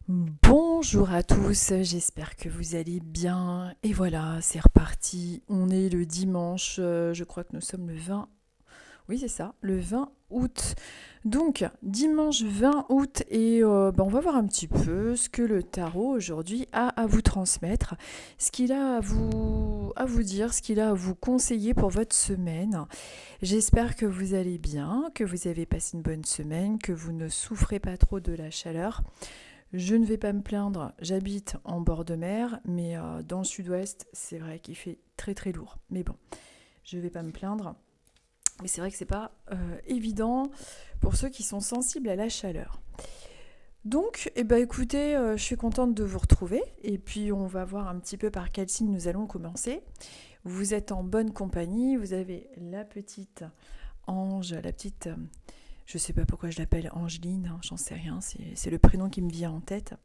Bonjour à tous, j'espère que vous allez bien. Et voilà, c'est reparti. On est le dimanche, je crois que nous sommes le 20. Oui, c'est ça, le 20 août. Donc, dimanche 20 août, et on va voir un petit peu ce que le tarot aujourd'hui a à vous transmettre, ce qu'il a à vous dire, ce qu'il a à vous conseiller pour votre semaine. J'espère que vous allez bien, que vous avez passé une bonne semaine, que vous ne souffrez pas trop de la chaleur. Je ne vais pas me plaindre, j'habite en bord de mer, mais dans le sud-ouest, c'est vrai qu'il fait très très lourd. Mais bon, je ne vais pas me plaindre. Mais c'est vrai que c'est pas évident pour ceux qui sont sensibles à la chaleur. Donc, écoutez, je suis contente de vous retrouver. Et puis, on va voir un petit peu par quel signe nous allons commencer. Vous êtes en bonne compagnie. Vous avez la petite Ange, la petite... je sais pas pourquoi je l'appelle Angeline, hein, j'en sais rien, c'est le prénom qui me vient en tête.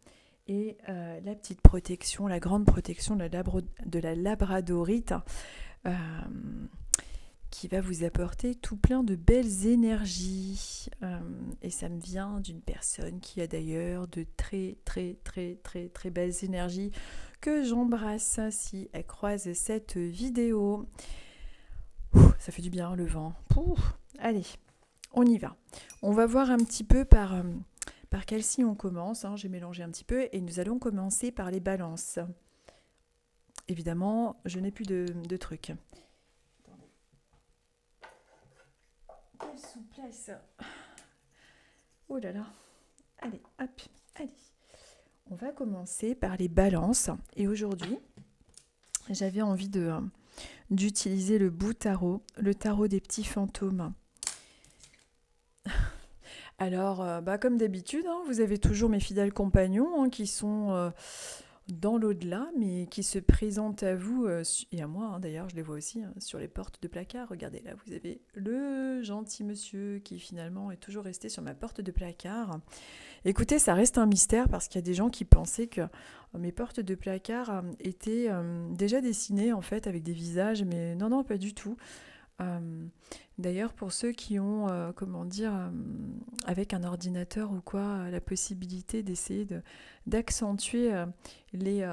Et la petite protection, la grande protection de la labradorite, euh, qui va vous apporter tout plein de belles énergies. Et ça me vient d'une personne qui a d'ailleurs de très très très très très belles énergies que j'embrasse si elle croise cette vidéo. Ça fait du bien le vent. Allez, on y va. On va voir un petit peu par quel signe on commence. Hein. J'ai mélangé un petit peu et nous allons commencer par les balances. Évidemment, je n'ai plus de trucs. Quelle souplesse. Oh là là. Allez, hop, allez. On va commencer par les balances. Et aujourd'hui, j'avais envie d'utiliser le bout tarot, le tarot des petits fantômes. Alors, comme d'habitude, hein, vous avez toujours mes fidèles compagnons qui sont dans l'au-delà, mais qui se présentent à vous, et à moi d'ailleurs, je les vois aussi sur les portes de placard. Regardez, là, vous avez le gentil monsieur qui finalement est toujours resté sur ma porte de placard. Écoutez, ça reste un mystère parce qu'il y a des gens qui pensaient que mes portes de placard étaient déjà dessinées en fait avec des visages, mais non, non, pas du tout. D'ailleurs, pour ceux qui ont, avec un ordinateur ou quoi, la possibilité d'essayer d'accentuer les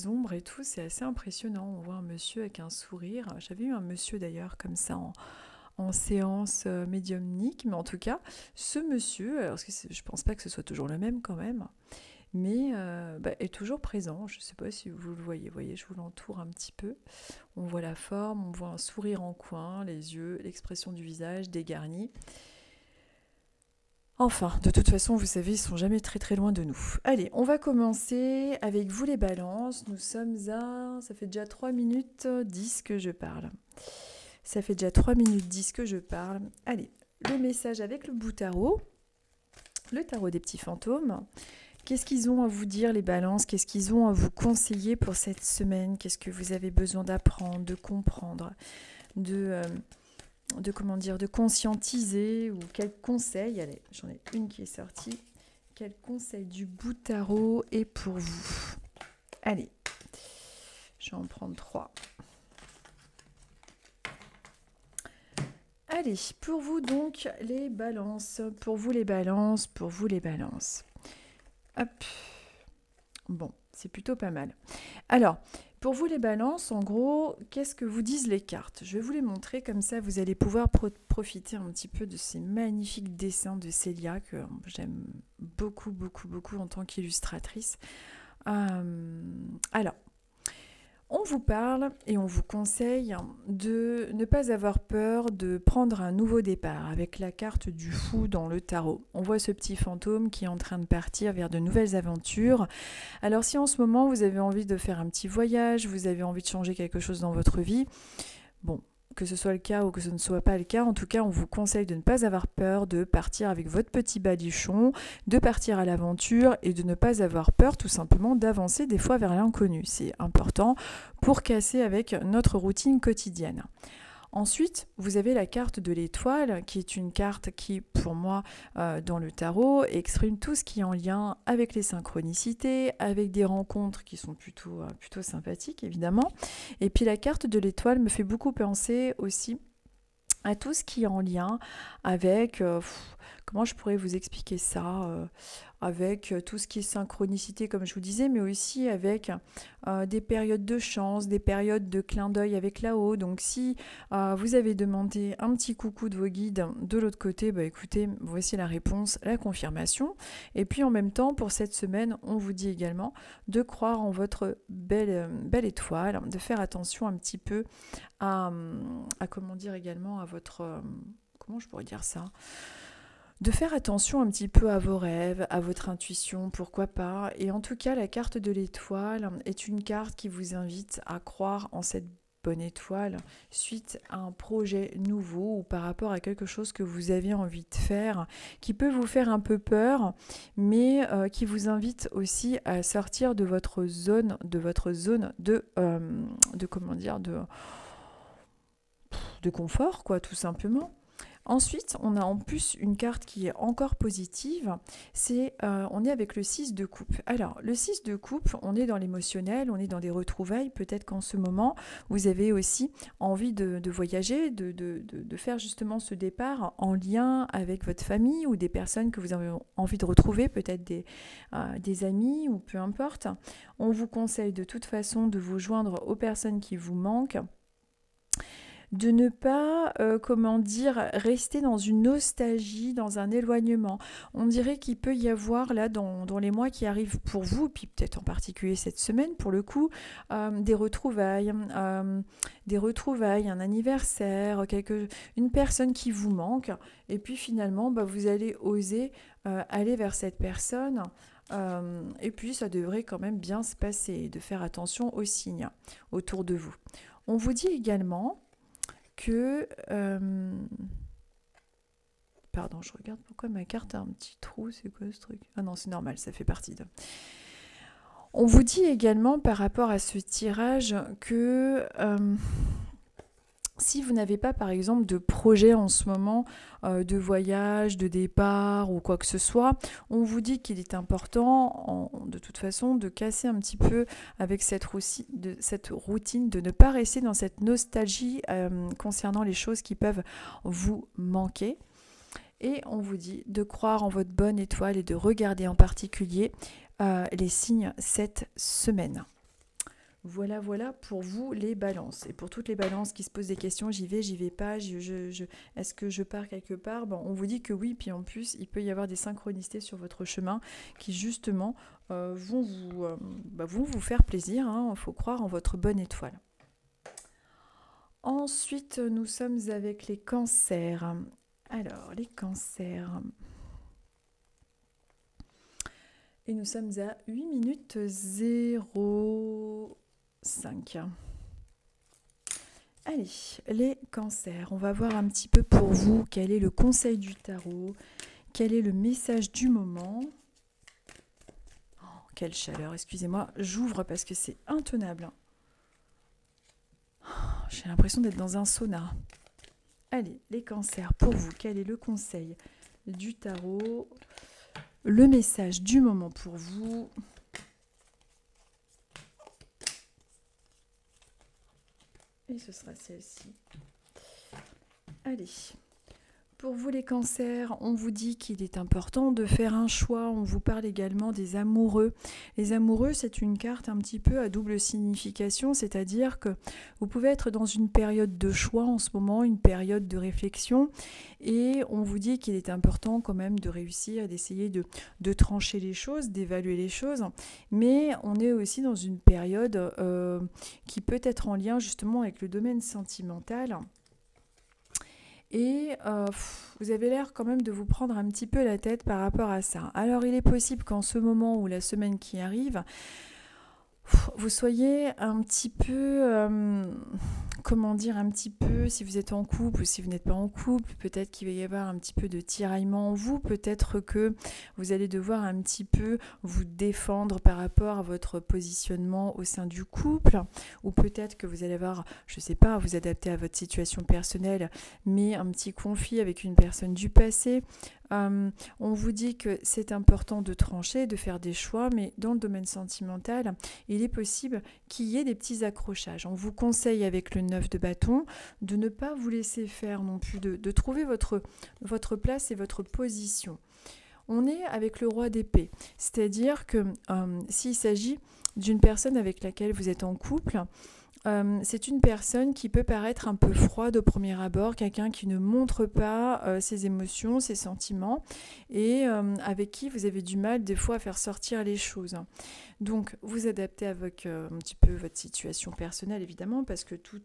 ombres et tout, c'est assez impressionnant. On voit un monsieur avec un sourire. J'avais eu un monsieur d'ailleurs comme ça en séance médiumnique, mais en tout cas, ce monsieur, alors je pense pas que ce soit toujours le même quand même, mais est toujours présent. Je ne sais pas si vous le voyez. Vous voyez, je vous l'entoure un petit peu. On voit la forme, on voit un sourire en coin, les yeux, l'expression du visage dégarni. Enfin, de toute façon, vous savez, ils sont jamais très très loin de nous. Allez, on va commencer avec vous les balances. Nous sommes à... Ça fait déjà 3 minutes 10 que je parle. Ça fait déjà 3 minutes 10 que je parle. Allez, le message avec le bout tarot. Le tarot des petits fantômes. Qu'est-ce qu'ils ont à vous dire, les balances? Qu'est-ce qu'ils ont à vous conseiller pour cette semaine? Qu'est-ce que vous avez besoin d'apprendre, de comprendre, de conscientiser? Ou quel conseil? Allez, j'en ai une qui est sortie. Quel conseil du bout tarot est pour vous? Allez, je vais en prendre 3. Allez, pour vous donc les balances. Pour vous les balances, pour vous les balances. Hop. Bon, c'est plutôt pas mal. Alors, pour vous les balances, en gros, qu'est-ce que vous disent les cartes? Je vais vous les montrer, comme ça vous allez pouvoir profiter un petit peu de ces magnifiques dessins de Célia, que j'aime beaucoup, beaucoup, beaucoup en tant qu'illustratrice. Alors, on vous parle et on vous conseille de ne pas avoir peur de prendre un nouveau départ avec la carte du fou dans le tarot. On voit ce petit fantôme qui est en train de partir vers de nouvelles aventures. Alors si en ce moment vous avez envie de faire un petit voyage, vous avez envie de changer quelque chose dans votre vie, bon, que ce soit le cas ou que ce ne soit pas le cas, en tout cas on vous conseille de ne pas avoir peur de partir avec votre petit baluchon, de partir à l'aventure et de ne pas avoir peur tout simplement d'avancer des fois vers l'inconnu. C'est important pour casser avec notre routine quotidienne. Ensuite, vous avez la carte de l'étoile, qui est une carte qui, pour moi, dans le tarot, exprime tout ce qui est en lien avec les synchronicités, avec des rencontres qui sont plutôt sympathiques, évidemment. Et puis la carte de l'étoile me fait beaucoup penser aussi à tout ce qui est en lien avec comment je pourrais vous expliquer ça avec tout ce qui est synchronicité, comme je vous disais, mais aussi avec des périodes de chance, des périodes de clin d'œil avec là-haut. Donc si vous avez demandé un petit coucou de vos guides de l'autre côté, bah écoutez, voici la réponse, la confirmation. Et puis en même temps, pour cette semaine, on vous dit également de croire en votre belle étoile, de faire attention un petit peu à comment dire également à votre... comment je pourrais dire ça ? De faire attention un petit peu à vos rêves, à votre intuition, pourquoi pas. Et en tout cas, la carte de l'étoile est une carte qui vous invite à croire en cette bonne étoile suite à un projet nouveau ou par rapport à quelque chose que vous avez envie de faire, qui peut vous faire un peu peur, mais qui vous invite aussi à sortir de votre zone de comment dire, de confort, quoi, tout simplement. Ensuite, on a en plus une carte qui est encore positive, on est avec le 6 de coupe. Alors, le 6 de coupe, on est dans l'émotionnel, on est dans des retrouvailles. Peut-être qu'en ce moment, vous avez aussi envie de voyager, de faire justement ce départ en lien avec votre famille ou des personnes que vous avez envie de retrouver, peut-être des amis ou peu importe. On vous conseille de toute façon de vous joindre aux personnes qui vous manquent, de ne pas, rester dans une nostalgie, dans un éloignement. On dirait qu'il peut y avoir là, dans les mois qui arrivent pour vous, puis peut-être en particulier cette semaine pour le coup, des retrouvailles, un anniversaire, une personne qui vous manque, et puis finalement, vous allez oser aller vers cette personne. Et puis ça devrait quand même bien se passer, de faire attention aux signes autour de vous. On vous dit également que... Pardon, je regarde pourquoi ma carte a un petit trou, c'est quoi ce truc? Ah non, c'est normal, ça fait partie de... On vous dit également par rapport à ce tirage que... si vous n'avez pas, par exemple, de projet en ce moment, de voyage, de départ ou quoi que ce soit, on vous dit qu'il est important, de toute façon, de casser un petit peu avec cette routine, de ne pas rester dans cette nostalgie concernant les choses qui peuvent vous manquer. Et on vous dit de croire en votre bonne étoile et de regarder en particulier les signes cette semaine. Voilà pour vous les balances. Et pour toutes les balances qui se posent des questions, j'y vais pas, est-ce que je pars quelque part? Bon, on vous dit que oui, puis en plus, il peut y avoir des synchronicités sur votre chemin qui justement vont vous faire plaisir. Il faut croire en votre bonne étoile. Ensuite, nous sommes avec les cancers. Alors, les cancers... Et nous sommes à 8 minutes 05. Allez, les cancers, on va voir un petit peu pour vous quel est le conseil du tarot, quel est le message du moment. Oh, quelle chaleur, excusez-moi, j'ouvre parce que c'est intenable. Oh, j'ai l'impression d'être dans un sauna. Allez, les cancers, pour vous, quel est le conseil du tarot, le message du moment pour vous? Et ce sera celle-ci. Allez, pour vous les cancers, on vous dit qu'il est important de faire un choix. On vous parle également des amoureux. Les amoureux, c'est une carte un petit peu à double signification, c'est-à-dire que vous pouvez être dans une période de choix en ce moment, une période de réflexion, et on vous dit qu'il est important quand même de réussir, d'essayer de trancher les choses, d'évaluer les choses, mais on est aussi dans une période qui peut être en lien justement avec le domaine sentimental. Et vous avez l'air quand même de vous prendre un petit peu la tête par rapport à ça. Alors il est possible qu'en ce moment ou la semaine qui arrive, vous soyez un petit peu, si vous êtes en couple ou si vous n'êtes pas en couple, peut-être qu'il va y avoir un petit peu de tiraillement en vous, peut-être que vous allez devoir un petit peu vous défendre par rapport à votre positionnement au sein du couple, ou peut-être que vous allez avoir, je ne sais pas, vous adapter à votre situation personnelle, mais un petit conflit avec une personne du passé. On vous dit que c'est important de trancher, de faire des choix, mais dans le domaine sentimental, il est possible qu'il y ait des petits accrochages. On vous conseille avec le 9 de bâton de ne pas vous laisser faire non plus, de trouver votre place et votre position. On est avec le roi d'épée, c'est-à-dire que s'il s'agit d'une personne avec laquelle vous êtes en couple, c'est une personne qui peut paraître un peu froide au premier abord, quelqu'un qui ne montre pas ses émotions, ses sentiments, et avec qui vous avez du mal des fois à faire sortir les choses. Donc vous adaptez avec un petit peu votre situation personnelle évidemment, parce que tous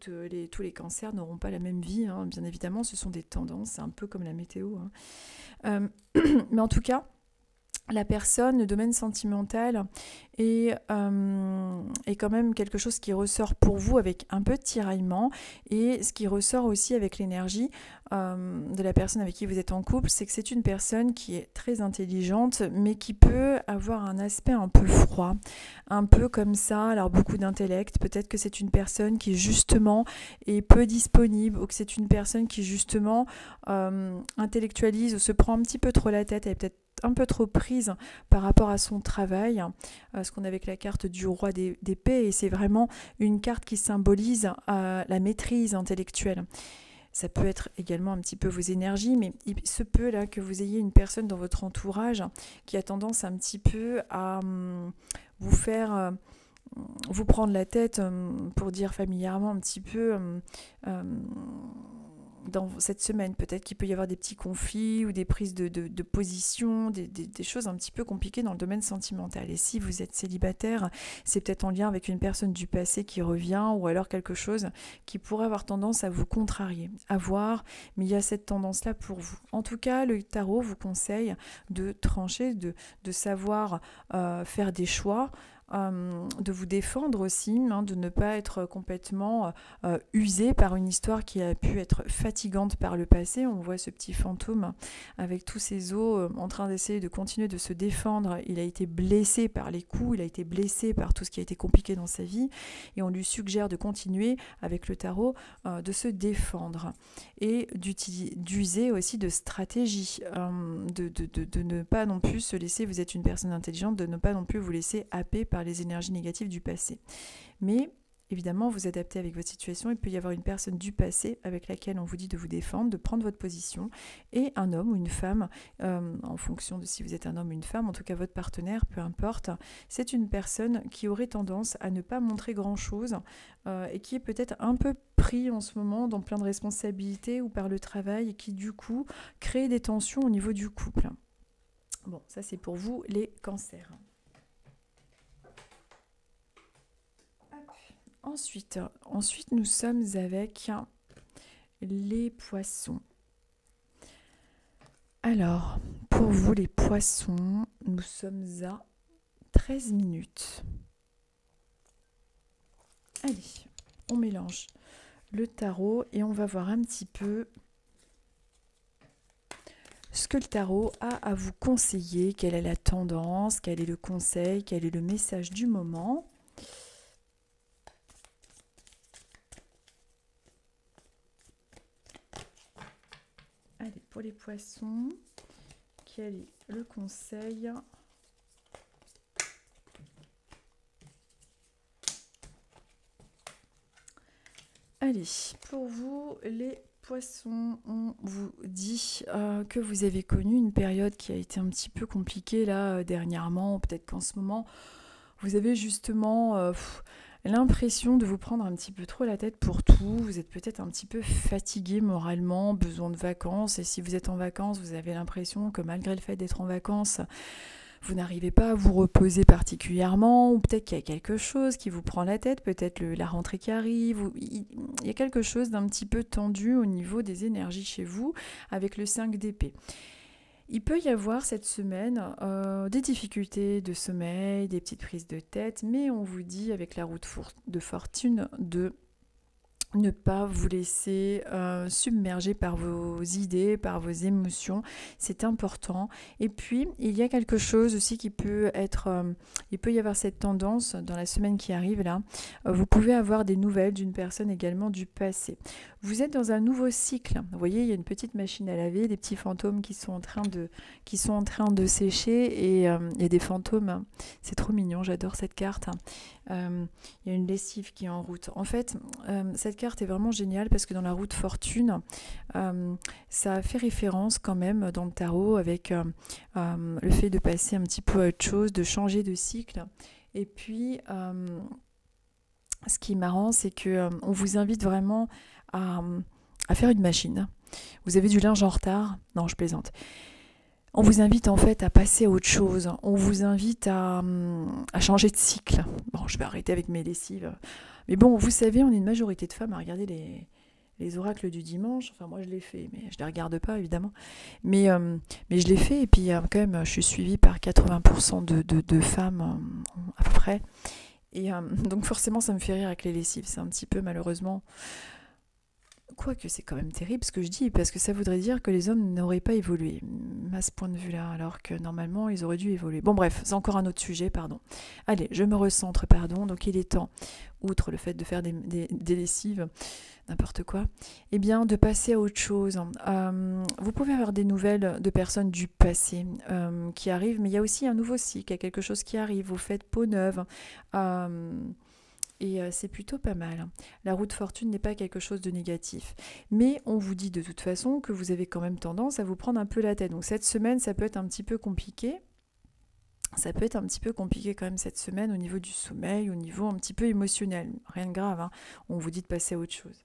les cancers n'auront pas la même vie, hein. Bien évidemment ce sont des tendances, c'est un peu comme la météo, hein. Mais en tout cas, la personne, le domaine sentimental est quand même quelque chose qui ressort pour vous avec un peu de tiraillement, et ce qui ressort aussi avec l'énergie de la personne avec qui vous êtes en couple, c'est que c'est une personne qui est très intelligente mais qui peut avoir un aspect un peu froid, un peu comme ça, alors beaucoup d'intellect, peut-être que c'est une personne qui justement est peu disponible, ou que c'est une personne qui justement intellectualise ou se prend un petit peu trop la tête, elle est peut-être un peu trop prise par rapport à son travail, ce qu'on a avec la carte du roi d'épée, et c'est vraiment une carte qui symbolise la maîtrise intellectuelle. Ça peut être également un petit peu vos énergies, mais il se peut là que vous ayez une personne dans votre entourage qui a tendance un petit peu à vous faire vous prendre la tête, pour dire familièrement un petit peu, dans cette semaine. Peut-être qu'il peut y avoir des petits conflits ou des prises de position, des choses un petit peu compliquées dans le domaine sentimental. Et si vous êtes célibataire, c'est peut-être en lien avec une personne du passé qui revient, ou alors quelque chose qui pourrait avoir tendance à vous contrarier. À voir, mais il y a cette tendance-là pour vous. En tout cas, le tarot vous conseille de trancher, de savoir faire des choix, de vous défendre aussi, hein, de ne pas être complètement usé par une histoire qui a pu être fatigante par le passé. On voit ce petit fantôme avec tous ses os en train d'essayer de continuer de se défendre. Il a été blessé par les coups, il a été blessé par tout ce qui a été compliqué dans sa vie, et on lui suggère de continuer avec le tarot, de se défendre et d'user aussi de stratégie, de ne pas non plus se laisser, vous êtes une personne intelligente, de ne pas non plus vous laisser happer par les énergies négatives du passé. Mais évidemment, vous adaptez avec votre situation. Il peut y avoir une personne du passé avec laquelle on vous dit de vous défendre, de prendre votre position, et un homme ou une femme, en fonction de si vous êtes un homme ou une femme, en tout cas votre partenaire, peu importe, c'est une personne qui aurait tendance à ne pas montrer grand-chose, et qui est peut-être un peu pris en ce moment dans plein de responsabilités ou par le travail, et qui du coup crée des tensions au niveau du couple. Bon, ça c'est pour vous les cancers. Ensuite, nous sommes avec les poissons. Alors, pour vous les poissons, nous sommes à 13 minutes. Allez, on mélange le tarot et on va voir un petit peu ce que le tarot a à vous conseiller, quelle est la tendance, quel est le conseil, quel est le message du moment. Allez, pour les poissons, quel est le conseil ? Allez, pour vous, les poissons, on vous dit que vous avez connu une période qui a été un petit peu compliquée là dernièrement, ou peut-être qu'en ce moment, vous avez justement l'impression de vous prendre un petit peu trop la tête pour tout. Vous êtes peut-être un petit peu fatigué moralement, besoin de vacances. Et si vous êtes en vacances, vous avez l'impression que malgré le fait d'être en vacances, vous n'arrivez pas à vous reposer particulièrement. Ou peut-être qu'il y a quelque chose qui vous prend la tête, peut-être la rentrée qui arrive. Il y a quelque chose d'un petit peu tendu au niveau des énergies chez vous avec le 5 d'épée. Il peut y avoir cette semaine des difficultés de sommeil, des petites prises de tête, mais on vous dit avec la roue de fortune de ne pas vous laisser submerger par vos idées, par vos émotions, c'est important. Et puis, il y a quelque chose aussi qui peut être, il peut y avoir cette tendance dans la semaine qui arrive là, vous pouvez avoir des nouvelles d'une personne également du passé. Vous êtes dans un nouveau cycle. Vous voyez, il y a une petite machine à laver, des petits fantômes qui sont en train de sécher et il y a des fantômes. C'est trop mignon, j'adore cette carte. Il y a une lessive qui est en route. En fait, cette carte est vraiment géniale parce que dans la roue de fortune, ça fait référence quand même dans le tarot avec le fait de passer un petit peu à autre chose, de changer de cycle. Et puis, ce qui est marrant, c'est que on vous invite vraiment à faire une machine. Vous avez du linge en retard? Non, je plaisante. On vous invite en fait à passer à autre chose. On vous invite à changer de cycle. Bon, je vais arrêter avec mes lessives. Mais bon, vous savez, on est une majorité de femmes à regarder les oracles du dimanche. Enfin, moi, je l'ai fait, mais je ne les regarde pas, évidemment. Mais je l'ai fait, et puis quand même, je suis suivie par 80% de femmes, à peu près. Et donc forcément, ça me fait rire avec les lessives. C'est un petit peu, malheureusement... Quoique c'est quand même terrible ce que je dis, parce que ça voudrait dire que les hommes n'auraient pas évolué à ce point de vue-là, alors que normalement ils auraient dû évoluer. Bon bref, c'est encore un autre sujet, pardon. Allez, je me recentre, pardon. Donc il est temps, outre le fait de faire des lessives, n'importe quoi, eh bien de passer à autre chose. Vous pouvez avoir des nouvelles de personnes du passé qui arrivent, mais il y a aussi un nouveau cycle, il y a quelque chose qui arrive, vous faites peau neuve. Et c'est plutôt pas mal. La roue de fortune n'est pas quelque chose de négatif. Mais on vous dit de toute façon que vous avez quand même tendance à vous prendre un peu la tête. Donc cette semaine, ça peut être un petit peu compliqué. Ça peut être un petit peu compliqué quand même cette semaine au niveau du sommeil, au niveau un petit peu émotionnel. Rien de grave, hein. On vous dit de passer à autre chose.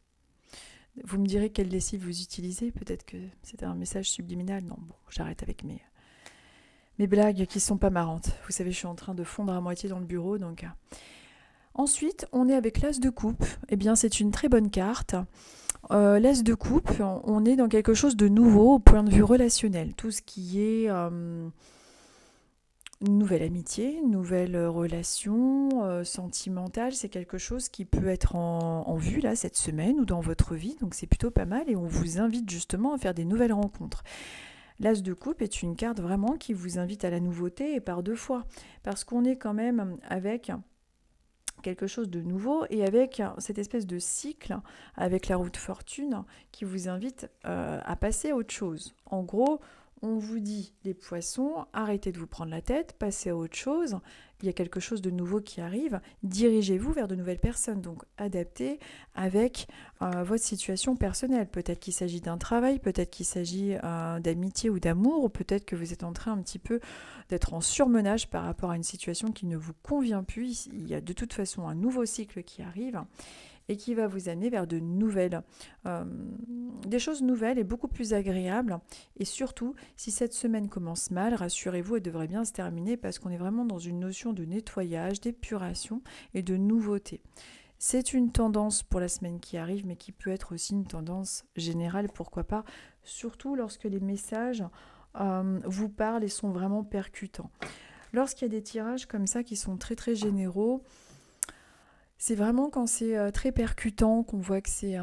Vous me direz quelle lessive vous utilisez. Peut-être que c'était un message subliminal. Non, bon, j'arrête avec mes blagues qui sont pas marrantes. Vous savez, je suis en train de fondre à moitié dans le bureau, donc... Ensuite, on est avec l'As de coupe. Eh bien, c'est une très bonne carte. L'As de coupe, on est dans quelque chose de nouveau au point de vue relationnel. Tout ce qui est nouvelle amitié, nouvelle relation sentimentale, c'est quelque chose qui peut être en vue là cette semaine ou dans votre vie. Donc c'est plutôt pas mal et on vous invite justement à faire des nouvelles rencontres. L'As de coupe est une carte vraiment qui vous invite à la nouveauté et par deux fois. Parce qu'on est quand même avec... quelque chose de nouveau et avec cette espèce de cycle avec la roue de fortune qui vous invite à passer à autre chose. En gros, on vous dit, les poissons, arrêtez de vous prendre la tête, passez à autre chose, il y a quelque chose de nouveau qui arrive, dirigez-vous vers de nouvelles personnes, donc adaptez avec votre situation personnelle. Peut-être qu'il s'agit d'un travail, peut-être qu'il s'agit d'amitié ou d'amour, ou peut-être que vous êtes en train un petit peu d'être en surmenage par rapport à une situation qui ne vous convient plus. Il y a de toute façon un nouveau cycle qui arrive et qui va vous amener vers de nouvelles, des choses nouvelles et beaucoup plus agréables. Et surtout, si cette semaine commence mal, rassurez-vous, elle devrait bien se terminer parce qu'on est vraiment dans une notion de nettoyage, d'épuration et de nouveauté. C'est une tendance pour la semaine qui arrive, mais qui peut être aussi une tendance générale, pourquoi pas, surtout lorsque les messages vous parlent et sont vraiment percutants. Lorsqu'il y a des tirages comme ça qui sont très très généraux, c'est vraiment quand c'est très percutant qu'on voit que c'est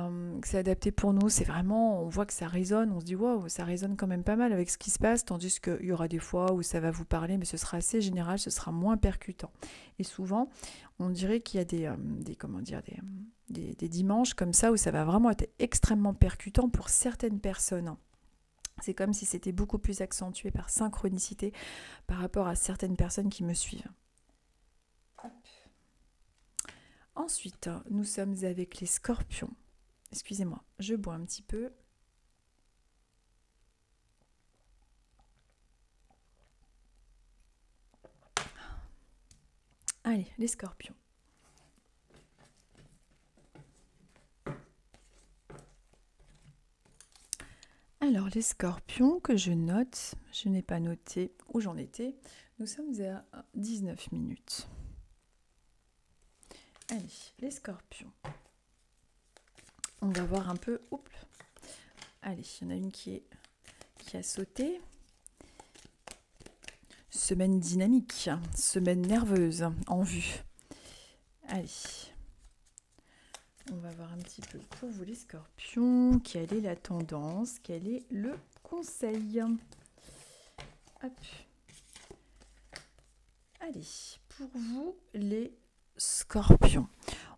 adapté pour nous. C'est vraiment, on voit que ça résonne, on se dit waouh, ça résonne quand même pas mal avec ce qui se passe, tandis qu'il y aura des fois où ça va vous parler, mais ce sera assez général, ce sera moins percutant. Et souvent, on dirait qu'il y a des dimanches comme ça où ça va vraiment être extrêmement percutant pour certaines personnes. C'est comme si c'était beaucoup plus accentué par synchronicité par rapport à certaines personnes qui me suivent. Ensuite, nous sommes avec les scorpions. Excusez-moi, je bois un petit peu. Allez, les scorpions. Alors, les scorpions que je note, je n'ai pas noté où j'en étais. Nous sommes à 19 minutes. Allez, les scorpions. On va voir un peu. Oups. Allez, il y en a une qui a sauté. Semaine dynamique, semaine nerveuse en vue. Allez. on va voir un petit peu pour vous les scorpions, quelle est la tendance, quel est le conseil. Hop. Allez, pour vous les scorpions,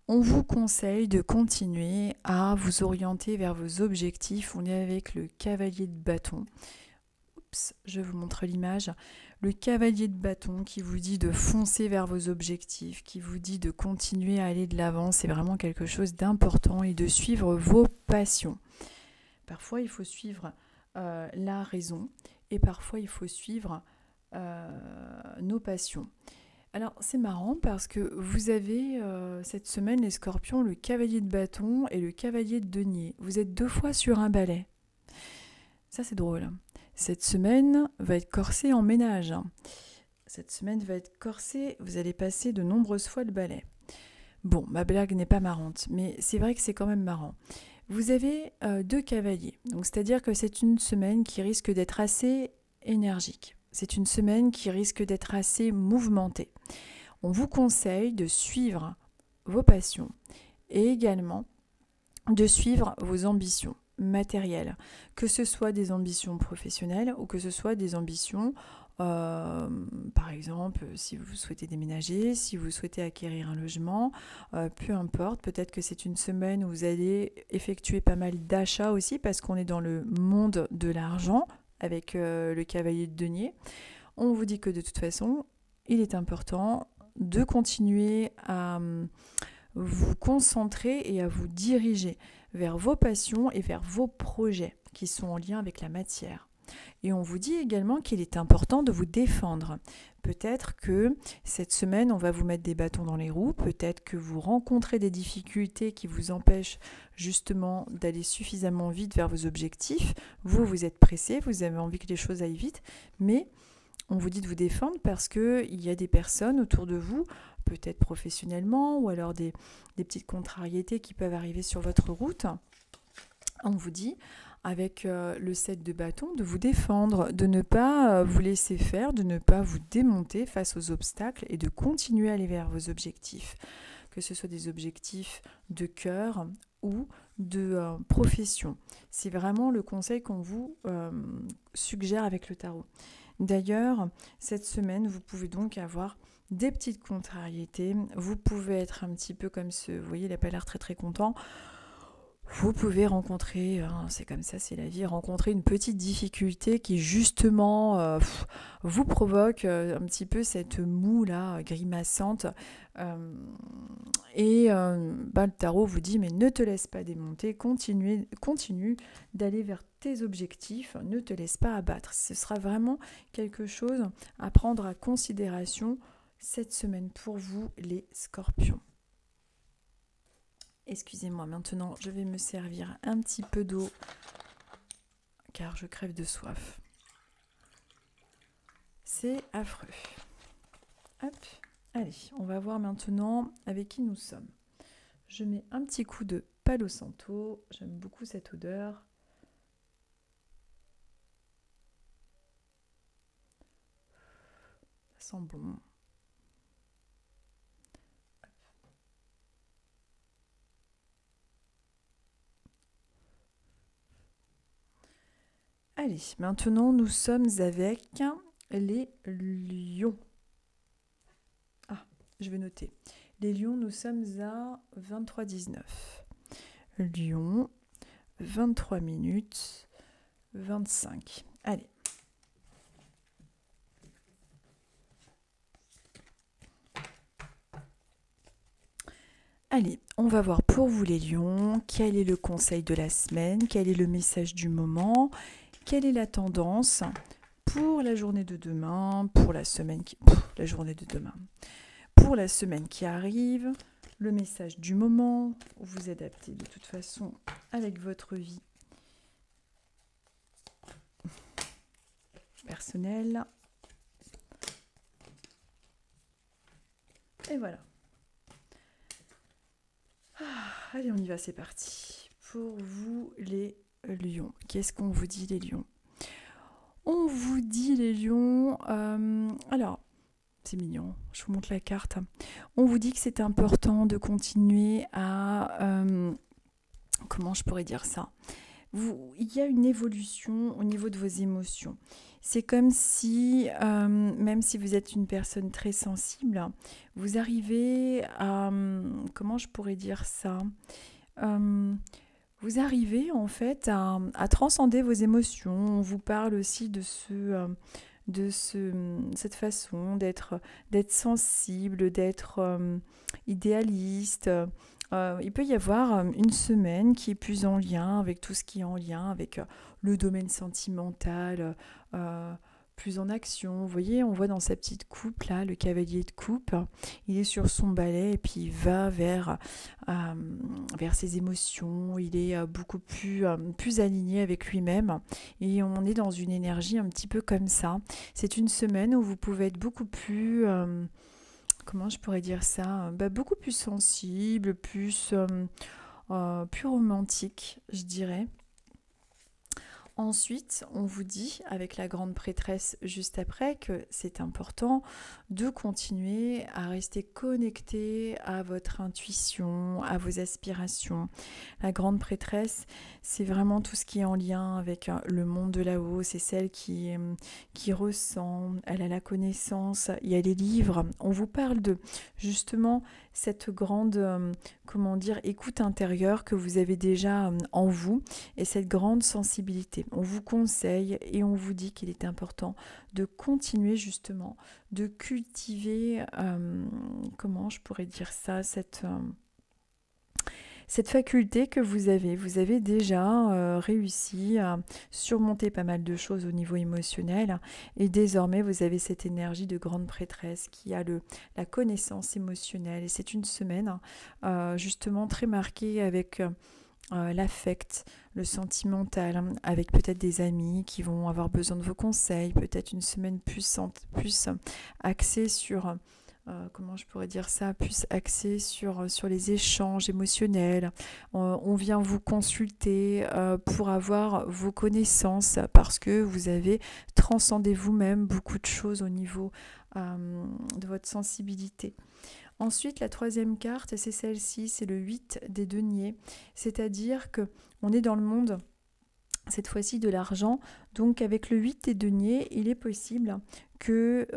on vous conseille de continuer à vous orienter vers vos objectifs. On est avec le cavalier de bâton. Oups, je vous montre l'image. Le cavalier de bâton qui vous dit de foncer vers vos objectifs, qui vous dit de continuer à aller de l'avant. C'est vraiment quelque chose d'important et de suivre vos passions. Parfois, il faut suivre la raison et parfois, il faut suivre nos passions. Alors, c'est marrant parce que vous avez cette semaine, les scorpions, le cavalier de bâton et le cavalier de denier. Vous êtes 2 fois sur un balai. Ça, c'est drôle. Cette semaine va être corsée en ménage. Cette semaine va être corsée, vous allez passer de nombreuses fois le balai. Bon, ma blague n'est pas marrante, mais c'est vrai que c'est quand même marrant. Vous avez 2 cavaliers, donc c'est-à-dire que c'est une semaine qui risque d'être assez énergique. C'est une semaine qui risque d'être assez mouvementée. On vous conseille de suivre vos passions et également de suivre vos ambitions matérielles, que ce soit des ambitions professionnelles ou que ce soit des ambitions, par exemple, si vous souhaitez déménager, si vous souhaitez acquérir un logement, peu importe, peut-être que c'est une semaine où vous allez effectuer pas mal d'achats aussi parce qu'on est dans le monde de l'argent avec le cavalier de denier. On vous dit que de toute façon, il est important de continuer à vous concentrer et à vous diriger vers vos passions et vers vos projets qui sont en lien avec la matière. Et on vous dit également qu'il est important de vous défendre. Peut-être que cette semaine, on va vous mettre des bâtons dans les roues, peut-être que vous rencontrez des difficultés qui vous empêchent justement d'aller suffisamment vite vers vos objectifs. Vous êtes pressé, vous avez envie que les choses aillent vite, mais on vous dit de vous défendre parce qu'il y a des personnes autour de vous, peut-être professionnellement, ou alors des petites contrariétés qui peuvent arriver sur votre route. On vous dit, avec le 7 de bâton, de vous défendre, de ne pas vous laisser faire, de ne pas vous démonter face aux obstacles et de continuer à aller vers vos objectifs. Que ce soit des objectifs de cœur ou de profession. C'est vraiment le conseil qu'on vous suggère avec le tarot. D'ailleurs, cette semaine, vous pouvez donc avoir des petites contrariétés. Vous pouvez être un petit peu comme ce... Vous voyez, il n'a pas l'air très très content. Vous pouvez rencontrer, c'est comme ça, c'est la vie, rencontrer une petite difficulté qui justement vous provoque un petit peu cette moue là, grimaçante. Le tarot vous dit, mais ne te laisse pas démonter, continue d'aller vers tes objectifs, ne te laisse pas abattre. Ce sera vraiment quelque chose à prendre en considération cette semaine pour vous les scorpions. Excusez-moi, maintenant je vais me servir un petit peu d'eau car je crève de soif. C'est affreux. Hop, allez, on va voir maintenant avec qui nous sommes. Je mets un petit coup de Palo Santo, j'aime beaucoup cette odeur. Ça sent bon. Allez, maintenant nous sommes avec les lions. Ah, je vais noter. Les lions, nous sommes à 23h19. Lion, 23 minutes 25. Allez. Allez, on va voir pour vous les lions, quel est le conseil de la semaine, quel est le message du moment, quelle est la tendance pour la journée de demain, pour la semaine qui... la journée de demain. Pour la semaine qui arrive, le message du moment, vous adaptez de toute façon avec votre vie personnelle. Et voilà. Allez, on y va, c'est parti. Pour vous les lions, qu'est-ce qu'on vous dit les lions ? On vous dit les lions, alors, c'est mignon, je vous montre la carte. On vous dit que c'est important de continuer à... comment je pourrais dire ça? Il y a une évolution au niveau de vos émotions. C'est comme si, même si vous êtes une personne très sensible, vous arrivez à... comment je pourrais dire ça? Vous arrivez en fait à transcender vos émotions. On vous parle aussi de cette façon d'être sensible, d'être idéaliste. Il peut y avoir une semaine qui est plus en lien avec tout ce qui est en lien avec le domaine sentimental, plus en action. Vous voyez, on voit dans sa petite coupe là, le cavalier de coupe, il est sur son balai et puis il va vers ses émotions, il est beaucoup plus aligné avec lui-même et on est dans une énergie un petit peu comme ça. C'est une semaine où vous pouvez être beaucoup plus... comment je pourrais dire ça? Beaucoup plus sensible, plus romantique, je dirais. Ensuite, on vous dit, avec la grande prêtresse juste après, que c'est important de continuer à rester connecté à votre intuition, à vos aspirations. La grande prêtresse, c'est vraiment tout ce qui est en lien avec le monde de là-haut. C'est celle qui ressent, elle a la connaissance, il y a les livres. On vous parle de justement cette grande, écoute intérieure que vous avez déjà en vous et cette grande sensibilité. On vous conseille et on vous dit qu'il est important de continuer justement de cultiver, comment je pourrais dire ça, cette faculté que vous avez. Vous avez déjà réussi à surmonter pas mal de choses au niveau émotionnel et désormais vous avez cette énergie de grande prêtresse qui a la connaissance émotionnelle et c'est une semaine justement très marquée avec l'affect, le sentimental, avec peut-être des amis qui vont avoir besoin de vos conseils, peut-être une semaine plus axée sur... comment je pourrais dire ça, plus axé sur les échanges émotionnels. On vient vous consulter pour avoir vos connaissances parce que vous avez transcendé vous-même beaucoup de choses au niveau de votre sensibilité. Ensuite, la troisième carte, c'est celle-ci, c'est le 8 des deniers, c'est-à-dire que on est dans le monde cette fois-ci de l'argent. Donc avec le 8 des deniers, il est possible que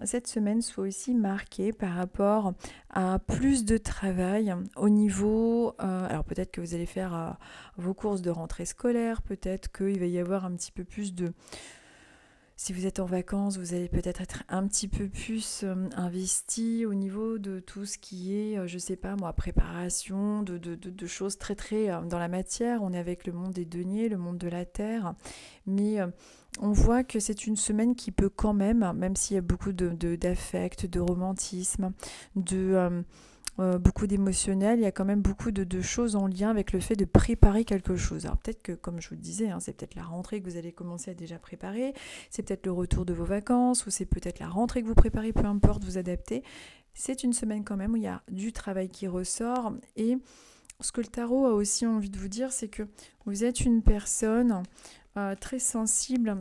cette semaine soit aussi marquée par rapport à plus de travail au niveau... alors peut-être que vous allez faire vos courses de rentrée scolaire, peut-être qu'il va y avoir un petit peu plus de... Si vous êtes en vacances, vous allez peut-être être un petit peu plus investi au niveau de tout ce qui est, je sais pas moi, préparation, de choses très très dans la matière. On est avec le monde des deniers, le monde de la terre. Mais on voit que c'est une semaine qui peut quand même s'il y a beaucoup d'affect, de romantisme, beaucoup d'émotionnel, il y a quand même beaucoup de choses en lien avec le fait de préparer quelque chose. Alors peut-être que, comme je vous le disais, c'est peut-être la rentrée que vous allez commencer à déjà préparer, c'est peut-être le retour de vos vacances, ou c'est peut-être la rentrée que vous préparez, peu importe, vous adaptez. C'est une semaine quand même où il y a du travail qui ressort, et ce que le tarot a aussi envie de vous dire, c'est que vous êtes une personne très sensible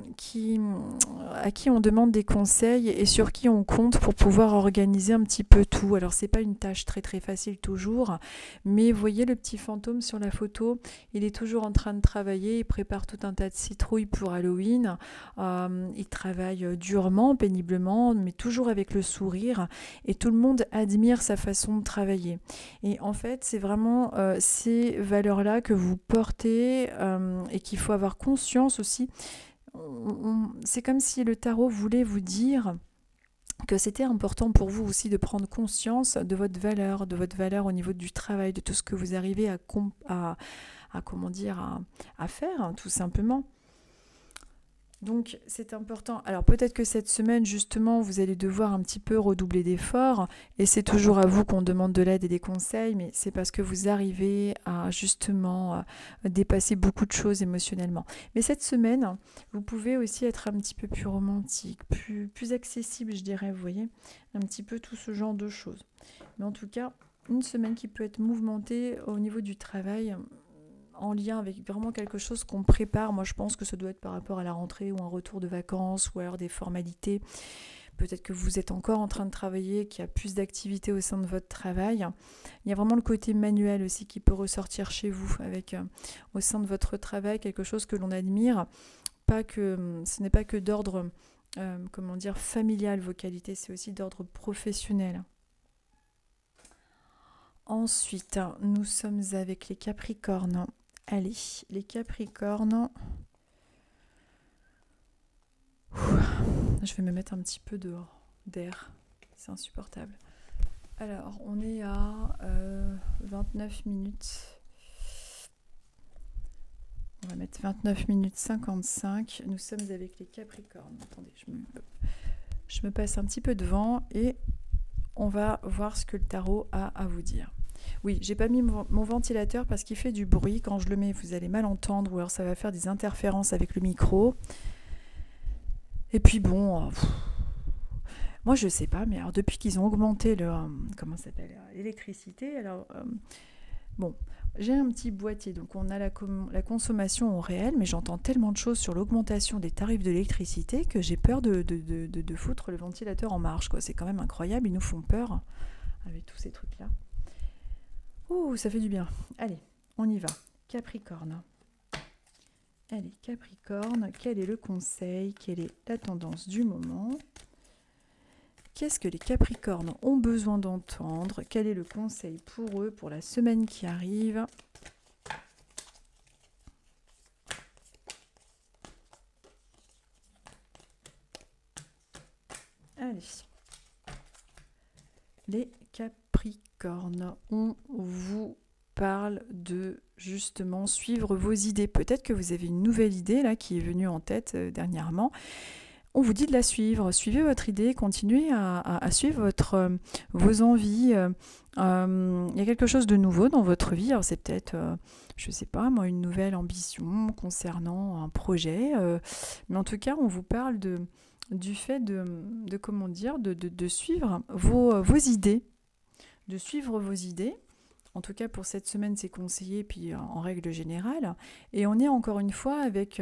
à qui on demande des conseils et sur qui on compte pour pouvoir organiser un petit peu tout. Alors c'est pas une tâche très très facile toujours, mais vous voyez le petit fantôme sur la photo, il est toujours en train de travailler, il prépare tout un tas de citrouilles pour Halloween, il travaille durement, péniblement, mais toujours avec le sourire et tout le monde admire sa façon de travailler. Et en fait c'est vraiment ces valeurs-là que vous portez et qu'il faut avoir conscience aussi. C'est comme si le tarot voulait vous dire que c'était important pour vous aussi de prendre conscience de votre valeur au niveau du travail, de tout ce que vous arrivez à faire, hein, tout simplement. Donc c'est important. Alors peut-être que cette semaine justement vous allez devoir un petit peu redoubler d'efforts et c'est toujours à vous qu'on demande de l'aide et des conseils, mais c'est parce que vous arrivez à justement dépasser beaucoup de choses émotionnellement. Mais cette semaine, vous pouvez aussi être un petit peu plus romantique, plus accessible je dirais, vous voyez, un petit peu tout ce genre de choses. Mais en tout cas, une semaine qui peut être mouvementée au niveau du travail, en lien avec vraiment quelque chose qu'on prépare. Moi, je pense que ça doit être par rapport à la rentrée ou un retour de vacances ou alors des formalités. peut-être que vous êtes encore en train de travailler, qu'il y a plus d'activité au sein de votre travail. Il y a vraiment le côté manuel aussi qui peut ressortir chez vous, avec au sein de votre travail quelque chose que l'on admire. Ce n'est pas que d'ordre familial vos qualités, c'est aussi d'ordre professionnel. Ensuite, nous sommes avec les Capricornes. Allez, les Capricornes. Je vais me mettre un petit peu dehors d'air. C'est insupportable. Alors, on est à 29 minutes. On va mettre 29 minutes 55. Nous sommes avec les Capricornes. Attendez, je me passe un petit peu devant et on va voir ce que le tarot a à vous dire. Oui, j'ai pas mis mon ventilateur parce qu'il fait du bruit. Quand je le mets, vous allez mal entendre ou alors ça va faire des interférences avec le micro. Et puis bon, moi je sais pas, mais alors depuis qu'ils ont augmenté l'électricité, alors bon, j'ai un petit boîtier, donc on a la consommation au réel, mais j'entends tellement de choses sur l'augmentation des tarifs de l'électricité que j'ai peur de foutre le ventilateur en marche, quoi. C'est quand même incroyable, ils nous font peur avec tous ces trucs-là. Ouh, ça fait du bien. Allez, on y va. Capricorne. Allez, Capricorne, quel est le conseil? Quelle est la tendance du moment? Qu'est-ce que les Capricornes ont besoin d'entendre? Quel est le conseil pour eux pour la semaine qui arrive? Allez. Les Capricornes, on vous parle de justement suivre vos idées. Peut-être que vous avez une nouvelle idée là qui est venue en tête dernièrement. On vous dit de la suivre. Suivez votre idée, continuez à suivre vos envies. Il y a quelque chose de nouveau dans votre vie. Alors c'est peut-être, je ne sais pas, moi, une nouvelle ambition concernant un projet. Mais en tout cas, on vous parle du fait de suivre vos idées. De suivre vos idées. En tout cas, pour cette semaine, c'est conseillé, puis en règle générale. Et on est encore une fois avec...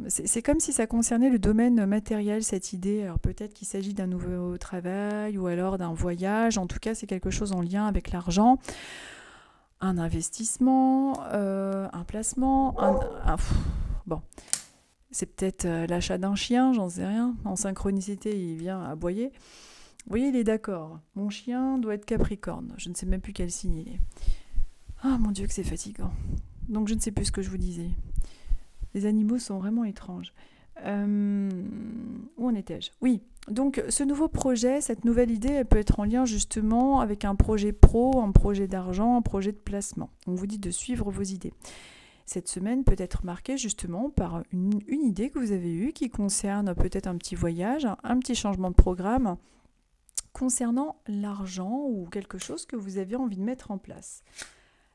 c'est comme si ça concernait le domaine matériel, cette idée. Alors peut-être qu'il s'agit d'un nouveau travail ou alors d'un voyage. En tout cas, c'est quelque chose en lien avec l'argent. Un investissement, un placement. Bon, c'est peut-être l'achat d'un chien, j'en sais rien. En synchronicité, il vient aboyer. Vous voyez, il est d'accord. Mon chien doit être Capricorne. Je ne sais même plus quel signe il est. Ah mon Dieu que c'est fatigant. Donc je ne sais plus ce que je vous disais. Les animaux sont vraiment étranges. Où en étais-je? Oui, donc ce nouveau projet, cette nouvelle idée, elle peut être en lien justement avec un projet pro, un projet d'argent, un projet de placement. On vous dit de suivre vos idées. Cette semaine peut être marquée justement par une idée que vous avez eue qui concerne peut-être un petit voyage, un petit changement de programme concernant l'argent ou quelque chose que vous avez envie de mettre en place.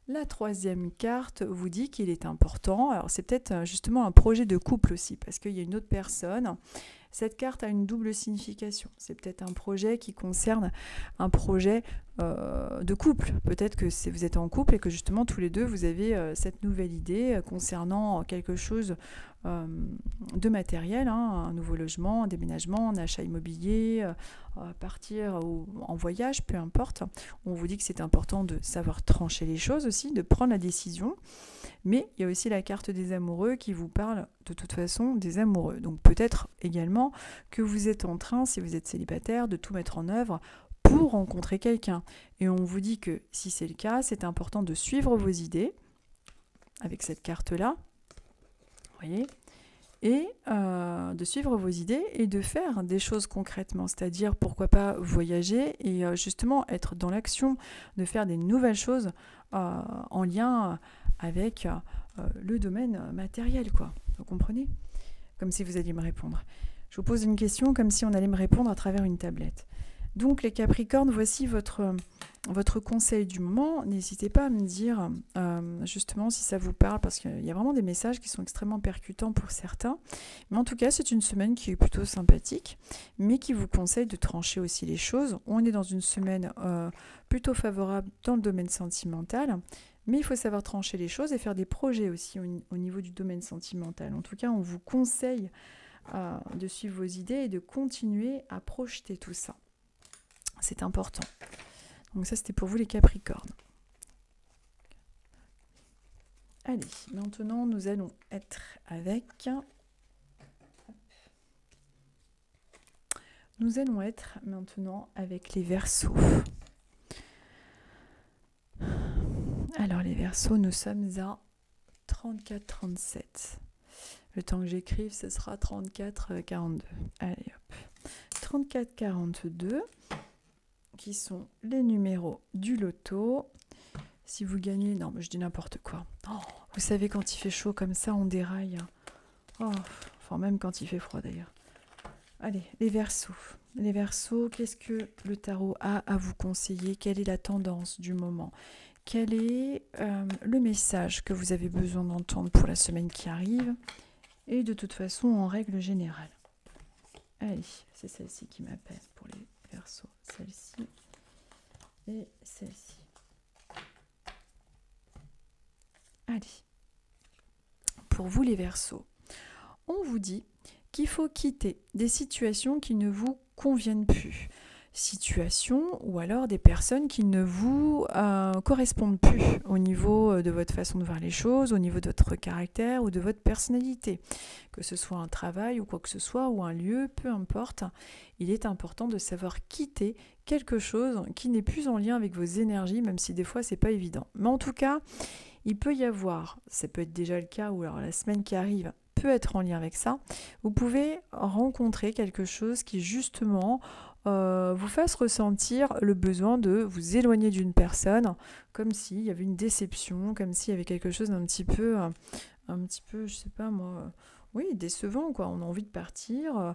La troisième carte vous dit qu'il est important, alors c'est peut-être justement un projet de couple aussi, parce qu'il y a une autre personne. Cette carte a une double signification. C'est peut-être un projet qui concerne un projet de couple. Peut-être que vous êtes en couple et que justement tous les deux vous avez cette nouvelle idée concernant quelque chose de matériel, un nouveau logement, un déménagement, un achat immobilier, partir en voyage, peu importe. On vous dit que c'est important de savoir trancher les choses aussi, de prendre la décision. Mais il y a aussi la carte des amoureux qui vous parle de toute façon des amoureux. Donc peut-être également que vous êtes en train, si vous êtes célibataire, de tout mettre en œuvre pour rencontrer quelqu'un. Et on vous dit que si c'est le cas, c'est important de suivre vos idées avec cette carte-là. Vous voyez ? Et de suivre vos idées et de faire des choses concrètement, c'est-à-dire pourquoi pas voyager et justement être dans l'action, de faire des nouvelles choses en lien avec le domaine matériel, quoi. Vous comprenez? Comme si vous alliez me répondre. Je vous pose une question comme si on allait me répondre à travers une tablette. Donc les Capricornes, voici votre conseil du moment. N'hésitez pas à me dire justement si ça vous parle, parce qu'il y a vraiment des messages qui sont extrêmement percutants pour certains. Mais en tout cas, c'est une semaine qui est plutôt sympathique, mais qui vous conseille de trancher aussi les choses. On est dans une semaine plutôt favorable dans le domaine sentimental, mais il faut savoir trancher les choses et faire des projets aussi au niveau du domaine sentimental. En tout cas, on vous conseille de suivre vos idées et de continuer à projeter tout ça. C'est important. Donc ça, c'était pour vous les Capricornes. Allez, maintenant, nous allons être avec... Nous allons être maintenant avec les Verseaux. Alors les Verseaux, nous sommes à 34-37. Le temps que j'écrive, ce sera 34-42. Allez hop. 34-42, qui sont les numéros du loto. Si vous gagnez... Non, mais je dis n'importe quoi. Oh, vous savez, quand il fait chaud comme ça, on déraille. Oh, enfin, même quand il fait froid d'ailleurs. Allez, les Verseaux. Les Verseaux, qu'est-ce que le tarot a à vous conseiller? Quelle est la tendance du moment? Quel est le message que vous avez besoin d'entendre pour la semaine qui arrive? Et de toute façon, en règle générale. Allez, c'est celle-ci qui m'appelle pour les Verseaux. Celle-ci et celle-ci. Allez. Pour vous les Verseaux, on vous dit qu'il faut quitter des situations qui ne vous conviennent plus. Situations ou alors des personnes qui ne vous correspondent plus au niveau de votre façon de voir les choses, au niveau de votre caractère ou de votre personnalité. Que ce soit un travail ou quoi que ce soit, ou un lieu, peu importe, il est important de savoir quitter quelque chose qui n'est plus en lien avec vos énergies, même si des fois c'est pas évident. Mais en tout cas, il peut y avoir, ça peut être déjà le cas, ou alors la semaine qui arrive peut être en lien avec ça, vous pouvez rencontrer quelque chose qui justement vous fasse ressentir le besoin de vous éloigner d'une personne, comme s'il y avait une déception, comme s'il y avait quelque chose d'un petit peu, je sais pas moi, oui, décevant quoi. On a envie de partir,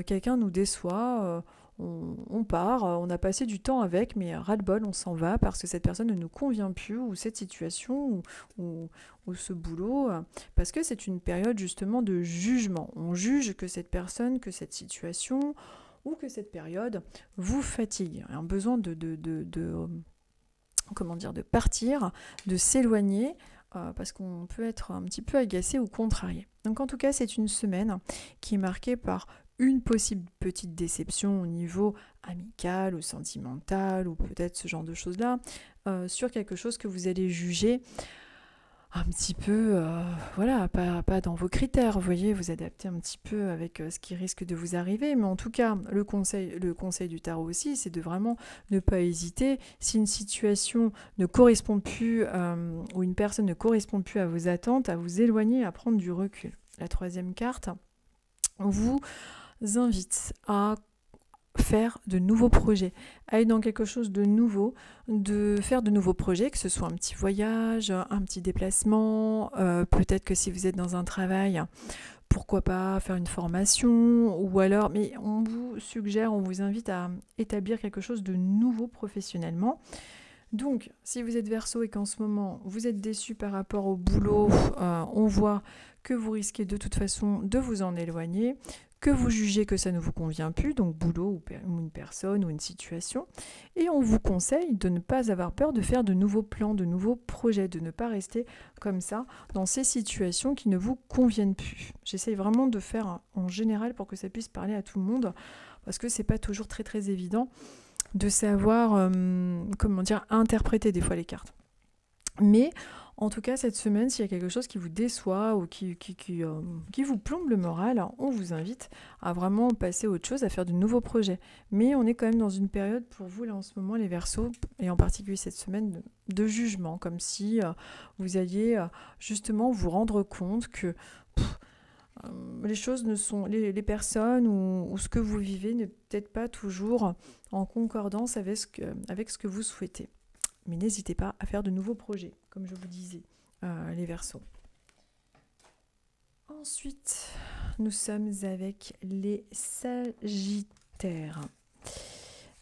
quelqu'un nous déçoit, on part, on a passé du temps avec, mais ras-le-bol, on s'en va parce que cette personne ne nous convient plus, ou cette situation, ou ce boulot, parce que c'est une période justement de jugement. On juge que cette personne, que cette situation, ou que cette période vous fatigue. Un besoin de partir, de s'éloigner, parce qu'on peut être un petit peu agacé ou contrarié. Donc en tout cas, c'est une semaine qui est marquée par une possible petite déception au niveau amical ou sentimental, ou peut-être ce genre de choses-là, sur quelque chose que vous allez juger un petit peu, voilà, pas dans vos critères, vous voyez, vous adaptez un petit peu avec ce qui risque de vous arriver, mais en tout cas, le conseil du tarot aussi, c'est de vraiment ne pas hésiter. Si une situation ne correspond plus, ou une personne ne correspond plus à vos attentes, à vous éloigner, à prendre du recul. La troisième carte vous invite à faire de nouveaux projets, aller dans quelque chose de nouveau, de faire de nouveaux projets, que ce soit un petit voyage, un petit déplacement, peut-être que si vous êtes dans un travail, pourquoi pas faire une formation, ou alors, mais on vous suggère, on vous invite à établir quelque chose de nouveau professionnellement. Donc, si vous êtes Verseau et qu'en ce moment, vous êtes déçu par rapport au boulot, on voit que vous risquez de toute façon de vous en éloigner, que vous jugez que ça ne vous convient plus, donc boulot ou une personne ou une situation, et on vous conseille de ne pas avoir peur de faire de nouveaux plans, de nouveaux projets, de ne pas rester comme ça dans ces situations qui ne vous conviennent plus. J'essaye vraiment de faire en général pour que ça puisse parler à tout le monde, parce que c'est pas toujours très très évident de savoir, interpréter des fois les cartes. Mais en tout cas, cette semaine, s'il y a quelque chose qui vous déçoit ou qui vous plombe le moral, on vous invite à vraiment passer à autre chose, à faire de nouveaux projets. Mais on est quand même dans une période pour vous, là en ce moment, les Verseaux, et en particulier cette semaine, de jugement, comme si vous alliez justement vous rendre compte que les choses ne sont, les personnes ou ce que vous vivez n'est peut-être pas toujours en concordance avec ce que vous souhaitez. Mais n'hésitez pas à faire de nouveaux projets, comme je vous disais, les Verseaux. Ensuite, nous sommes avec les Sagittaires.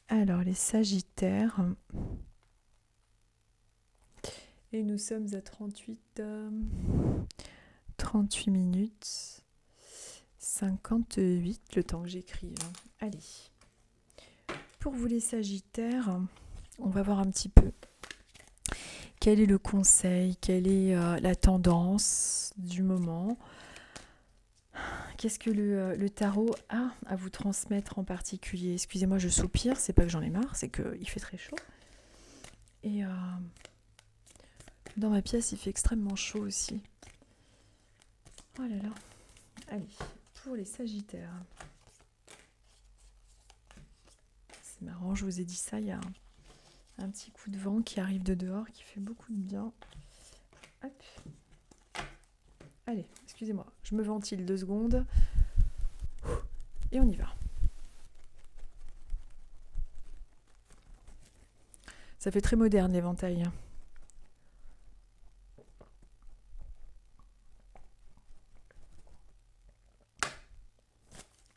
Alors, les Sagittaires, et nous sommes à 38 minutes 58, le temps que j'écrive. Allez, pour vous les Sagittaires, on va voir un petit peu quel est le conseil, quelle est la tendance du moment, qu'est-ce que le tarot a à vous transmettre en particulier? Excusez-moi, je soupire, c'est pas que j'en ai marre, c'est qu'il fait très chaud. Et dans ma pièce, il fait extrêmement chaud aussi. Oh là là. Allez, pour les Sagittaires. C'est marrant, je vous ai dit ça, il y a un petit coup de vent qui arrive de dehors qui fait beaucoup de bien. Hop. Allez, excusez-moi, je me ventile 2 secondes. Et on y va. Ça fait très moderne l'éventail.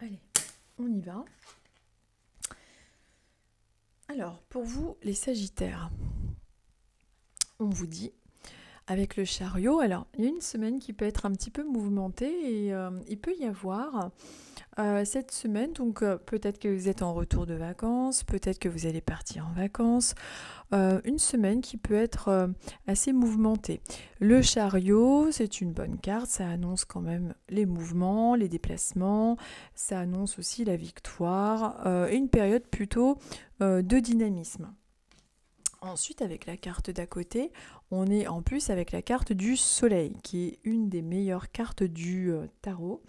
Allez, on y va. Alors, pour vous, les Sagittaires, on vous dit, avec le chariot, alors, il y a une semaine qui peut être un petit peu mouvementée et il peut y avoir cette semaine, donc peut-être que vous êtes en retour de vacances, peut-être que vous allez partir en vacances, une semaine qui peut être assez mouvementée. Le chariot, c'est une bonne carte, ça annonce quand même les mouvements, les déplacements, ça annonce aussi la victoire et une période plutôt de dynamisme. Ensuite, avec la carte d'à côté, on est en plus avec la carte du soleil, qui est une des meilleures cartes du tarot.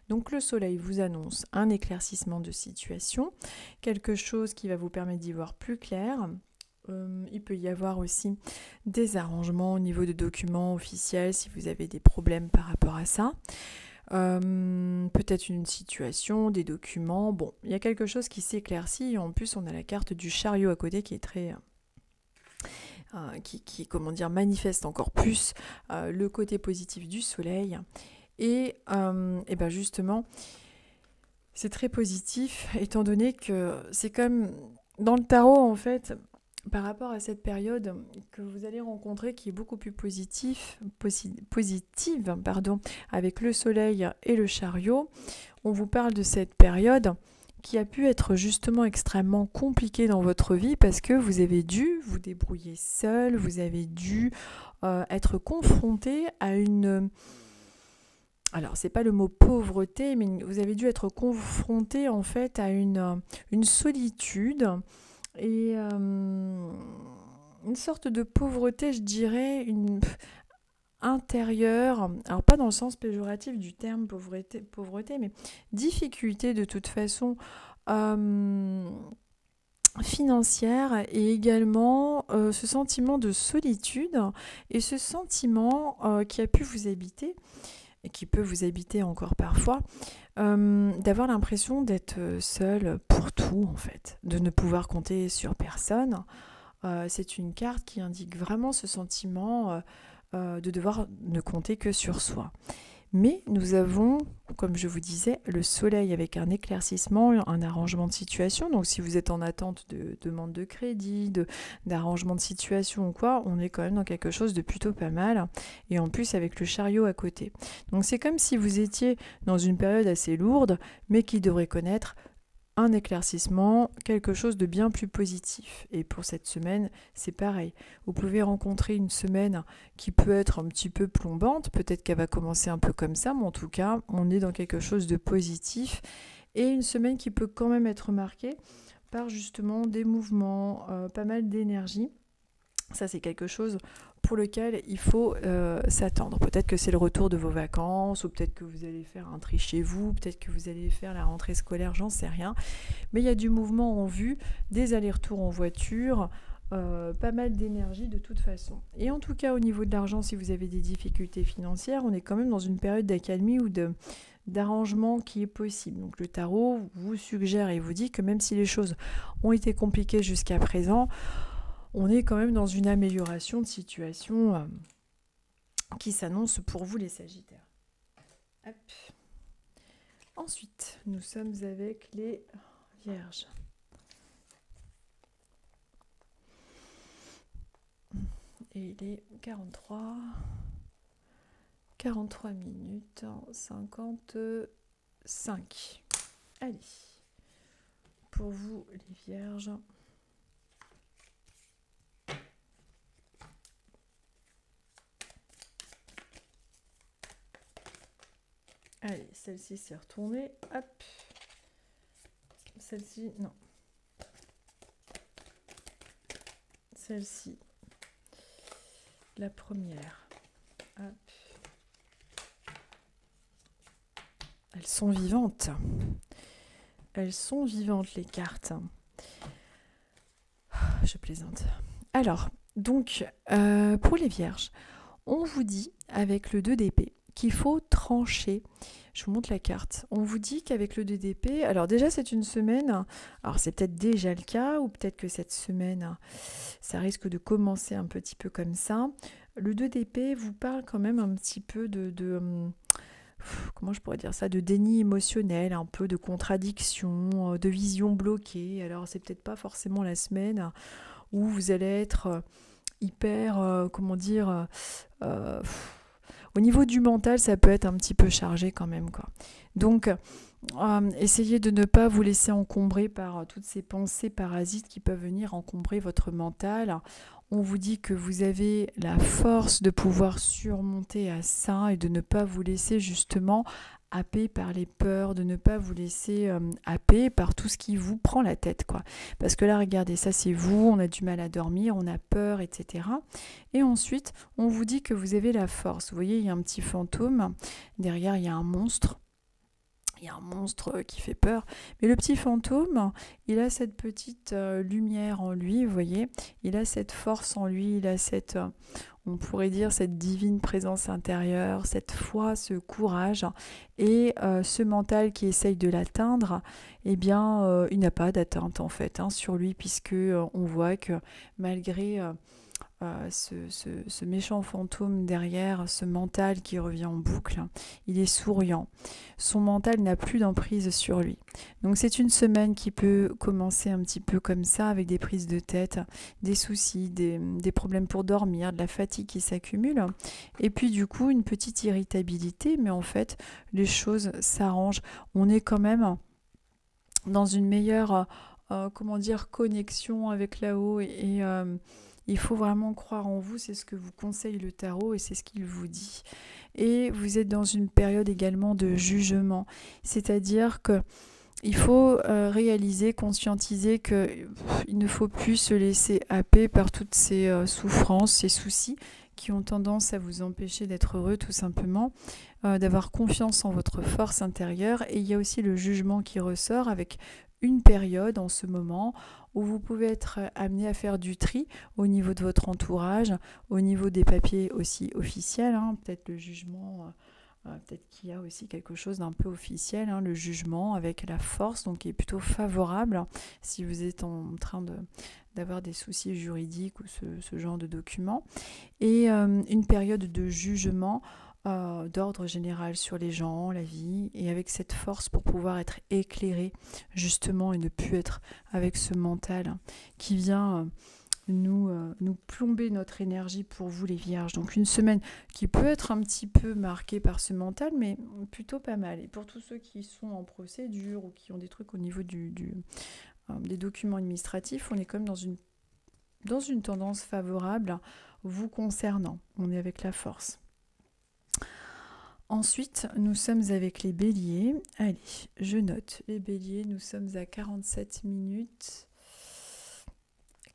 Donc le soleil vous annonce un éclaircissement de situation, quelque chose qui va vous permettre d'y voir plus clair. Il peut y avoir aussi des arrangements au niveau de documents officiels si vous avez des problèmes par rapport à ça. Peut-être une situation, des documents. Bon, il y a quelque chose qui s'éclaircit. En plus, on a la carte du chariot à côté qui est très... qui comment dire, manifeste encore plus le côté positif du soleil. Et ben justement, c'est très positif, étant donné que c'est comme dans le tarot, en fait, par rapport à cette période que vous allez rencontrer, qui est beaucoup plus positive, avec le soleil et le chariot, on vous parle de cette période qui a pu être justement extrêmement compliqué dans votre vie parce que vous avez dû vous débrouiller seul, vous avez dû être confronté à une... Alors, c'est pas le mot pauvreté, mais vous avez dû être confronté en fait à une solitude et une sorte de pauvreté, je dirais, intérieure, alors pas dans le sens péjoratif du terme pauvreté, mais difficulté de toute façon financière et également ce sentiment de solitude et ce sentiment qui a pu vous habiter et qui peut vous habiter encore parfois, d'avoir l'impression d'être seul pour tout en fait, de ne pouvoir compter sur personne. C'est une carte qui indique vraiment ce sentiment de devoir ne compter que sur soi. Mais nous avons, comme je vous disais, le soleil avec un éclaircissement, un arrangement de situation. Donc si vous êtes en attente de demande de crédit, d'arrangement de situation ou quoi, on est quand même dans quelque chose de plutôt pas mal. Et en plus avec le chariot à côté. Donc c'est comme si vous étiez dans une période assez lourde, mais qui devrait connaître un éclaircissement, quelque chose de bien plus positif. Et pour cette semaine, c'est pareil. Vous pouvez rencontrer une semaine qui peut être un petit peu plombante, peut-être qu'elle va commencer un peu comme ça, mais en tout cas, on est dans quelque chose de positif. Et une semaine qui peut quand même être marquée par justement des mouvements, pas mal d'énergie. Ça, c'est quelque chose pour lequel il faut s'attendre. Peut-être que c'est le retour de vos vacances, ou peut-être que vous allez faire un tri chez vous, peut-être que vous allez faire la rentrée scolaire, j'en sais rien. Mais il y a du mouvement en vue, des allers-retours en voiture, pas mal d'énergie de toute façon. Et en tout cas, au niveau de l'argent, si vous avez des difficultés financières, on est quand même dans une période d'accalmie ou d'arrangement qui est possible. Donc le tarot vous suggère et vous dit que même si les choses ont été compliquées jusqu'à présent, on est quand même dans une amélioration de situation qui s'annonce pour vous les Sagittaires. Hop. Ensuite, nous sommes avec les Vierges. Et il est 43 minutes 55. Allez, pour vous les Vierges. Allez, celle-ci s'est retournée. Hop. Celle-ci, non. Celle-ci. La première. Hop. Elles sont vivantes. Elles sont vivantes, les cartes. Je plaisante. Alors, donc, pour les vierges, on vous dit, avec le 2 d'épée, qu'il faut trancher. Je vous montre la carte. On vous dit qu'avec le 2 d'épée, alors déjà c'est une semaine, alors c'est peut-être déjà le cas, ou peut-être que cette semaine, ça risque de commencer un petit peu comme ça. Le 2 d'épée vous parle quand même un petit peu comment je pourrais dire ça, de déni émotionnel, un peu de contradiction, de vision bloquée. Alors c'est peut-être pas forcément la semaine où vous allez être hyper, comment dire, au niveau du mental, ça peut être un petit peu chargé quand même, quoi. Donc, essayez de ne pas vous laisser encombrer par toutes ces pensées parasites qui peuvent venir encombrer votre mental. On vous dit que vous avez la force de pouvoir surmonter à ça et de ne pas vous laisser justement happer par les peurs, de ne pas vous laisser happer par tout ce qui vous prend la tête, quoi. Parce que là, regardez, ça c'est vous, on a du mal à dormir, on a peur, etc. Et ensuite, on vous dit que vous avez la force. Vous voyez, il y a un petit fantôme, derrière il y a un monstre. Il y a un monstre qui fait peur. Mais le petit fantôme, il a cette petite lumière en lui, vous voyez. Il a cette force en lui, il a cette, on pourrait dire, cette divine présence intérieure, cette foi, ce courage. Et ce mental qui essaye de l'atteindre, eh bien, il n'a pas d'atteinte en fait sur lui, puisque on voit que malgré... ce méchant fantôme derrière, ce mental qui revient en boucle, il est souriant. Son mental n'a plus d'emprise sur lui. Donc c'est une semaine qui peut commencer un petit peu comme ça, avec des prises de tête, des soucis, des problèmes pour dormir, de la fatigue qui s'accumule. Et puis du coup, une petite irritabilité, mais en fait, les choses s'arrangent. On est quand même dans une meilleure, comment dire, connexion avec là-haut et il faut vraiment croire en vous, c'est ce que vous conseille le tarot et c'est ce qu'il vous dit. Et vous êtes dans une période également de jugement, c'est-à-dire que il faut réaliser, conscientiser qu'il ne faut plus se laisser happer par toutes ces souffrances, ces soucis qui ont tendance à vous empêcher d'être heureux tout simplement, d'avoir confiance en votre force intérieure. Et il y a aussi le jugement qui ressort avec une période en ce moment où vous pouvez être amené à faire du tri au niveau de votre entourage, au niveau des papiers aussi officiels, peut-être le jugement, peut-être qu'il y a aussi quelque chose d'un peu officiel, le jugement avec la force, donc qui est plutôt favorable si vous êtes en train d'avoir des soucis juridiques ou ce genre de documents, et une période de jugement d'ordre général sur les gens, la vie, et avec cette force pour pouvoir être éclairé justement et ne plus être avec ce mental qui vient nous plomber notre énergie pour vous les vierges. Donc une semaine qui peut être un petit peu marquée par ce mental, mais plutôt pas mal. Et pour tous ceux qui sont en procédure ou qui ont des trucs au niveau des documents administratifs, on est quand même dans une tendance favorable vous concernant. On est avec la force. Ensuite, nous sommes avec les béliers. Allez, je note. Les béliers, nous sommes à 47 minutes.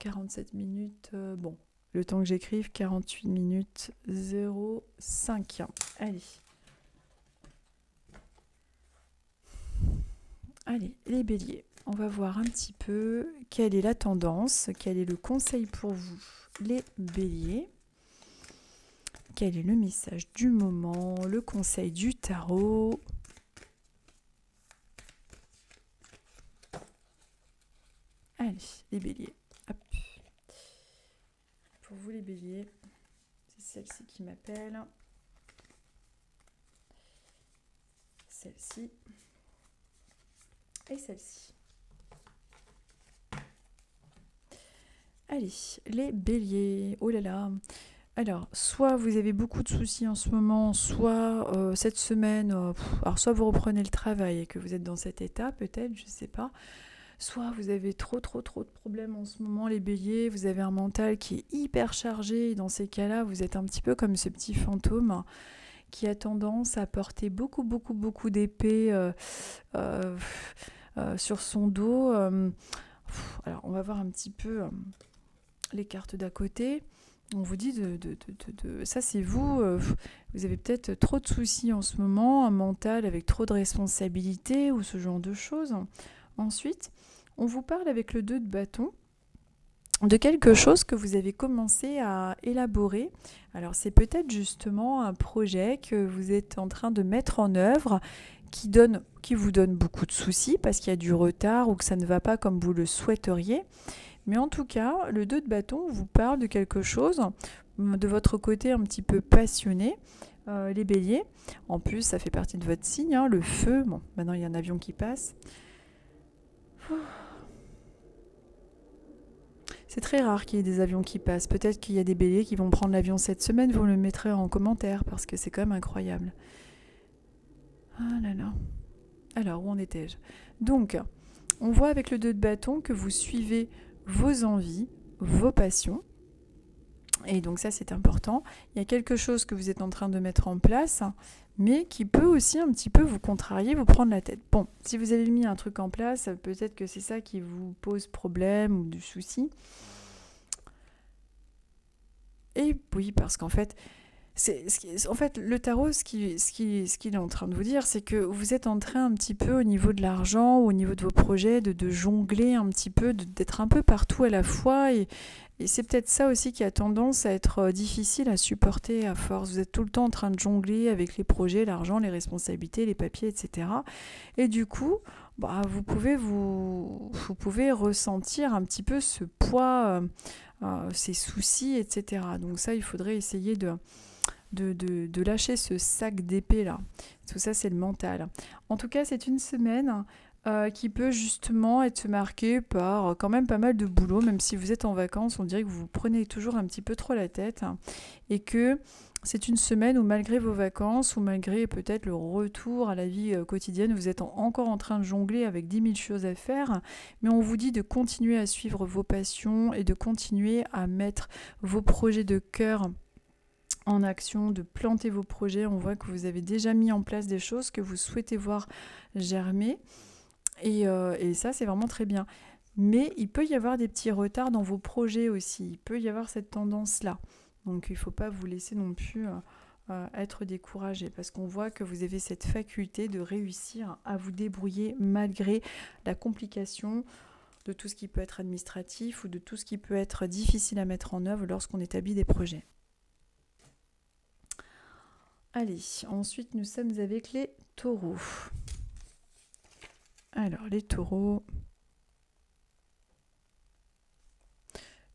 47 minutes, bon, le temps que j'écrive, 48 minutes 05. Allez. Allez, les béliers. On va voir un petit peu quelle est la tendance, quel est le conseil pour vous, les béliers. Quel est le message du moment, le conseil du tarot? Allez, les béliers. Hop. Pour vous les béliers, c'est celle-ci qui m'appelle. Celle-ci. Et celle-ci. Allez, les béliers. Oh là là. Alors, soit vous avez beaucoup de soucis en ce moment, soit cette semaine, alors soit vous reprenez le travail et que vous êtes dans cet état, peut-être, je ne sais pas. Soit vous avez trop de problèmes en ce moment, les béliers, vous avez un mental qui est hyper chargé, et dans ces cas-là, vous êtes un petit peu comme ce petit fantôme qui a tendance à porter beaucoup d'épées sur son dos. Alors, on va voir un petit peu les cartes d'à côté. On vous dit ça c'est vous, vous avez peut-être trop de soucis en ce moment, un mental avec trop de responsabilités ou ce genre de choses. Ensuite, on vous parle avec le 2 de bâton de quelque chose que vous avez commencé à élaborer. Alors c'est peut-être justement un projet que vous êtes en train de mettre en œuvre qui vous donne beaucoup de soucis parce qu'il y a du retard ou que ça ne va pas comme vous le souhaiteriez. Mais en tout cas, le 2 de bâton vous parle de quelque chose de votre côté un petit peu passionné. Les béliers, en plus ça fait partie de votre signe, hein, le feu. Bon, maintenant il y a un avion qui passe. C'est très rare qu'il y ait des avions qui passent. Peut-être qu'il y a des béliers qui vont prendre l'avion cette semaine, vous le mettrez en commentaire parce que c'est quand même incroyable. Ah là là. Alors, où en étais-je? Donc, on voit avec le 2 de bâton que vous suivez vos envies, vos passions. Et donc ça, c'est important. Il y a quelque chose que vous êtes en train de mettre en place, mais qui peut aussi un petit peu vous contrarier, vous prendre la tête. Bon, si vous avez mis un truc en place, peut-être que c'est ça qui vous pose problème ou du souci. Et oui, parce qu'en fait, le tarot, ce qu'il est en train de vous dire, c'est que vous êtes en train un petit peu au niveau de l'argent, au niveau de vos projets, de jongler un petit peu, d'être un peu partout à la fois. Et c'est peut-être ça aussi qui a tendance à être difficile à supporter à force. Vous êtes tout le temps en train de jongler avec les projets, l'argent, les responsabilités, les papiers, etc. Et du coup, vous pouvez ressentir un petit peu ce poids, ces soucis, etc. Donc ça, il faudrait essayer de lâcher ce sac d'épée là. Tout ça, c'est le mental. En tout cas, c'est une semaine qui peut justement être marquée par quand même pas mal de boulot, même si vous êtes en vacances, on dirait que vous vous prenez toujours un petit peu trop la tête, et que c'est une semaine où malgré vos vacances, ou malgré peut-être le retour à la vie quotidienne, vous êtes encore en train de jongler avec 10 000 choses à faire, mais on vous dit de continuer à suivre vos passions et de continuer à mettre vos projets de cœur en action, de planter vos projets. On voit que vous avez déjà mis en place des choses que vous souhaitez voir germer. Et ça, c'est vraiment très bien. Mais il peut y avoir des petits retards dans vos projets aussi. Il peut y avoir cette tendance-là. Donc, il ne faut pas vous laisser non plus être découragé. Parce qu'on voit que vous avez cette faculté de réussir à vous débrouiller malgré la complication de tout ce qui peut être administratif ou de tout ce qui peut être difficile à mettre en œuvre lorsqu'on établit des projets. Allez, ensuite nous sommes avec les taureaux. Alors, les taureaux.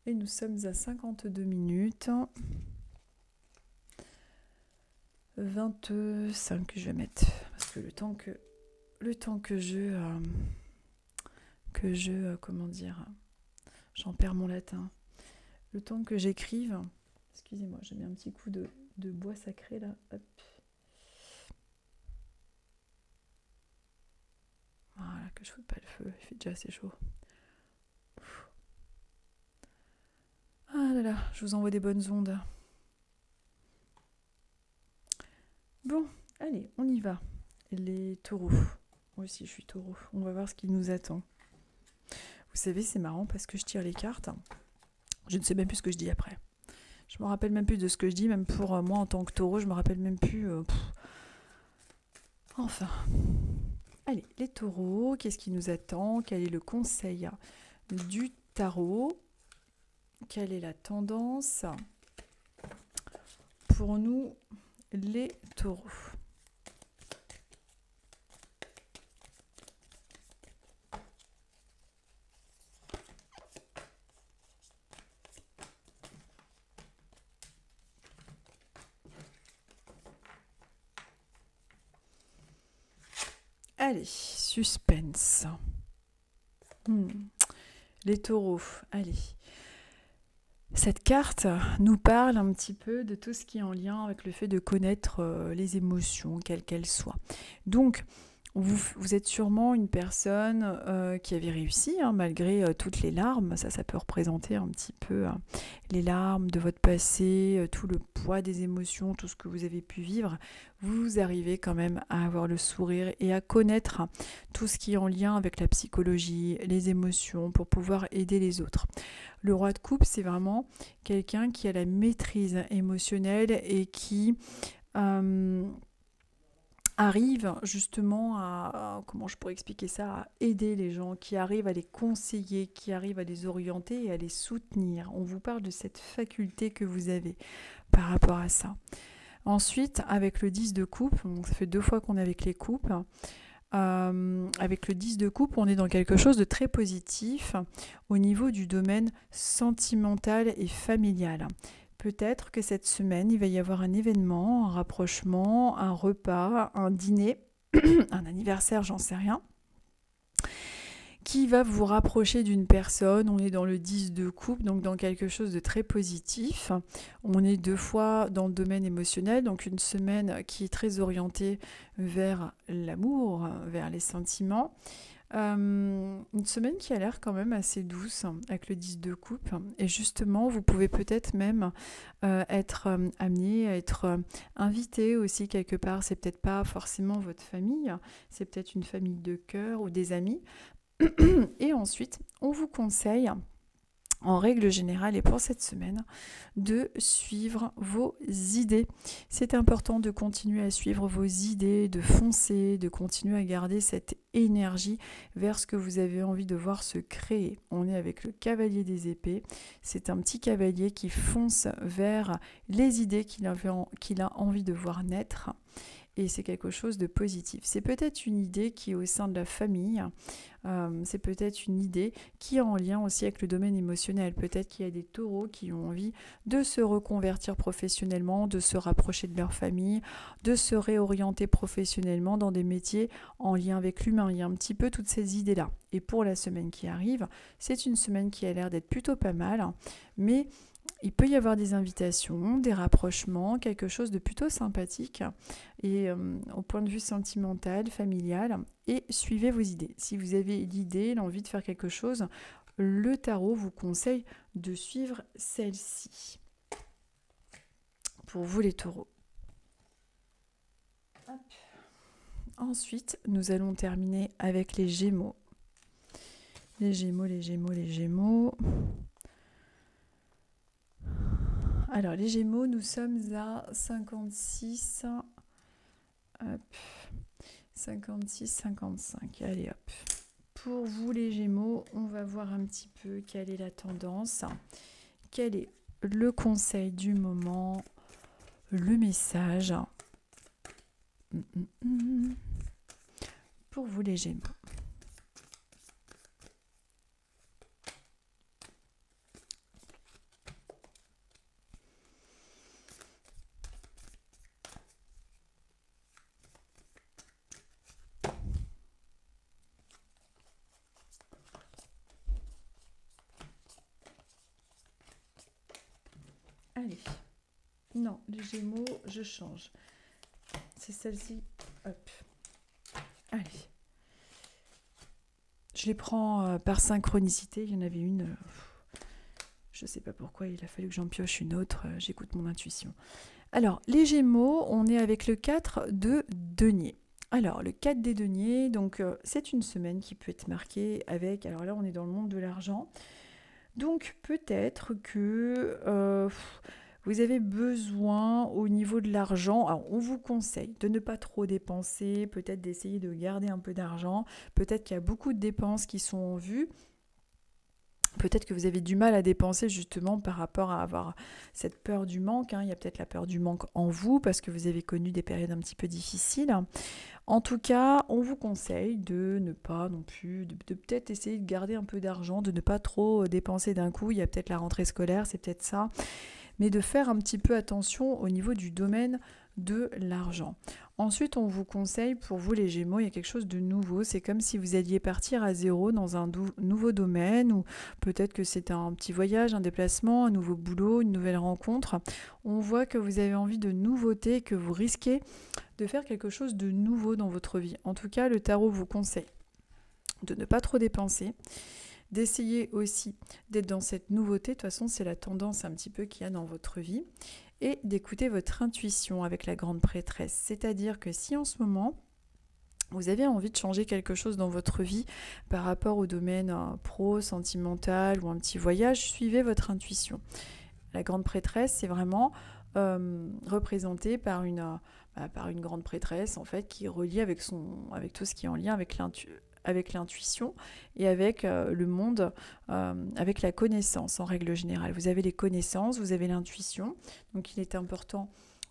Et nous sommes à 52 minutes. 25 je vais mettre. Parce que le temps que comment dire, j'en perds mon latin. Le temps que j'écrive. Excusez-moi, j'ai mis un petit coup de bois sacré là. Hop. Voilà, que je ne fous pas le feu, il fait déjà assez chaud. Ah là là, je vous envoie des bonnes ondes. Bon, allez, on y va. Les taureaux. Moi aussi, je suis taureau. On va voir ce qui nous attend. Vous savez, c'est marrant parce que je tire les cartes. Je ne sais même plus ce que je dis après. Je me rappelle même plus de ce que je dis, même pour moi en tant que taureau, je me rappelle même plus. Enfin. Allez, les taureaux, qu'est-ce qui nous attend? Quel est le conseil du tarot? Quelle est la tendance pour nous, les taureaux? Allez, suspense. Les taureaux, allez. Cette carte nous parle un petit peu de tout ce qui est en lien avec le fait de connaître les émotions, quelles qu'elles soient. Donc, Vous êtes sûrement une personne qui avait réussi, hein, malgré toutes les larmes. Ça peut représenter un petit peu les larmes de votre passé, tout le poids des émotions, tout ce que vous avez pu vivre. Vous arrivez quand même à avoir le sourire et à connaître tout ce qui est en lien avec la psychologie, les émotions, pour pouvoir aider les autres. Le roi de coupe, c'est vraiment quelqu'un qui a la maîtrise émotionnelle et qui arrive justement comment je pourrais expliquer ça, à aider les gens, qui arrive à les conseiller, qui arrive à les orienter et à les soutenir. On vous parle de cette faculté que vous avez par rapport à ça. Ensuite, avec le 10 de coupe, ça fait 2 fois qu'on est avec les coupes, avec le 10 de coupe, on est dans quelque chose de très positif au niveau du domaine sentimental et familial. Peut-être que cette semaine, il va y avoir un événement, un rapprochement, un repas, un dîner, un anniversaire, j'en sais rien, qui va vous rapprocher d'une personne. On est dans le 10 de coupe, donc dans quelque chose de très positif. On est 2 fois dans le domaine émotionnel, donc une semaine qui est très orientée vers l'amour, vers les sentiments. Une semaine qui a l'air quand même assez douce avec le 10 de coupe, et justement vous pouvez peut-être même être amené à être invité aussi quelque part. C'est peut-être pas forcément votre famille, c'est peut-être une famille de cœur ou des amis. Et ensuite on vous conseille, en règle générale et pour cette semaine, de suivre vos idées. C'est important de continuer à suivre vos idées, de foncer, de continuer à garder cette énergie vers ce que vous avez envie de voir se créer. On est avec le cavalier des épées. C'est un petit cavalier qui fonce vers les idées qu'il a envie de voir naître. Et c'est quelque chose de positif. C'est peut-être une idée qui est au sein de la famille, c'est peut-être une idée qui est en lien aussi avec le domaine émotionnel. Peut-être qu'il y a des taureaux qui ont envie de se reconvertir professionnellement, de se rapprocher de leur famille, de se réorienter professionnellement dans des métiers en lien avec l'humain. Il y a un petit peu toutes ces idées-là. Et pour la semaine qui arrive, c'est une semaine qui a l'air d'être plutôt pas mal, mais il peut y avoir des invitations, des rapprochements, quelque chose de plutôt sympathique et au point de vue sentimental, familial, et suivez vos idées. Si vous avez l'idée, l'envie de faire quelque chose, le tarot vous conseille de suivre celle-ci. Pour vous les taureaux. Hop. Ensuite, nous allons terminer avec les Gémeaux. Les Gémeaux, les Gémeaux, les Gémeaux. Alors, les Gémeaux, nous sommes à 56, hop, 56, 55. Allez, hop. Pour vous, les Gémeaux, on va voir un petit peu quelle est la tendance, quel est le conseil du moment, le message. Pour vous, les Gémeaux. Allez, non, les Gémeaux, je change. C'est celle-ci, hop. Allez. Je les prends par synchronicité. Il y en avait une, je ne sais pas pourquoi, il a fallu que j'en pioche une autre. J'écoute mon intuition. Alors, les Gémeaux, on est avec le 4 de denier. Alors, le 4 des deniers, donc c'est une semaine qui peut être marquée avec... Alors là, on est dans le monde de l'argent. Donc peut-être que vous avez besoin au niveau de l'argent. Alors on vous conseille de ne pas trop dépenser, peut-être d'essayer de garder un peu d'argent. Peut-être qu'il y a beaucoup de dépenses qui sont en vue. Peut-être que vous avez du mal à dépenser justement par rapport à avoir cette peur du manque. Il y a peut-être la peur du manque en vous parce que vous avez connu des périodes un petit peu difficiles. En tout cas, on vous conseille de ne pas non plus, de peut-être essayer de garder un peu d'argent, de ne pas trop dépenser d'un coup. Il y a peut-être la rentrée scolaire, c'est peut-être ça. Mais de faire un petit peu attention au niveau du domaine de l'argent. Ensuite, on vous conseille, pour vous les Gémeaux, il y a quelque chose de nouveau. C'est comme si vous alliez partir à zéro dans un nouveau domaine, ou peut-être que c'est un petit voyage, un déplacement, un nouveau boulot, une nouvelle rencontre. On voit que vous avez envie de nouveauté, que vous risquez de faire quelque chose de nouveau dans votre vie. En tout cas, le tarot vous conseille de ne pas trop dépenser, d'essayer aussi d'être dans cette nouveauté. De toute façon, c'est la tendance un petit peu qu'il y a dans votre vie. Et d'écouter votre intuition avec la grande prêtresse. C'est-à-dire que si en ce moment, vous avez envie de changer quelque chose dans votre vie par rapport au domaine pro, sentimental ou un petit voyage, suivez votre intuition. La grande prêtresse, c'est vraiment représenté par une grande prêtresse en fait, qui est reliée avec tout ce qui est en lien avec l'intuition et avec le monde, avec la connaissance en règle générale. Vous avez les connaissances, vous avez l'intuition, donc il est important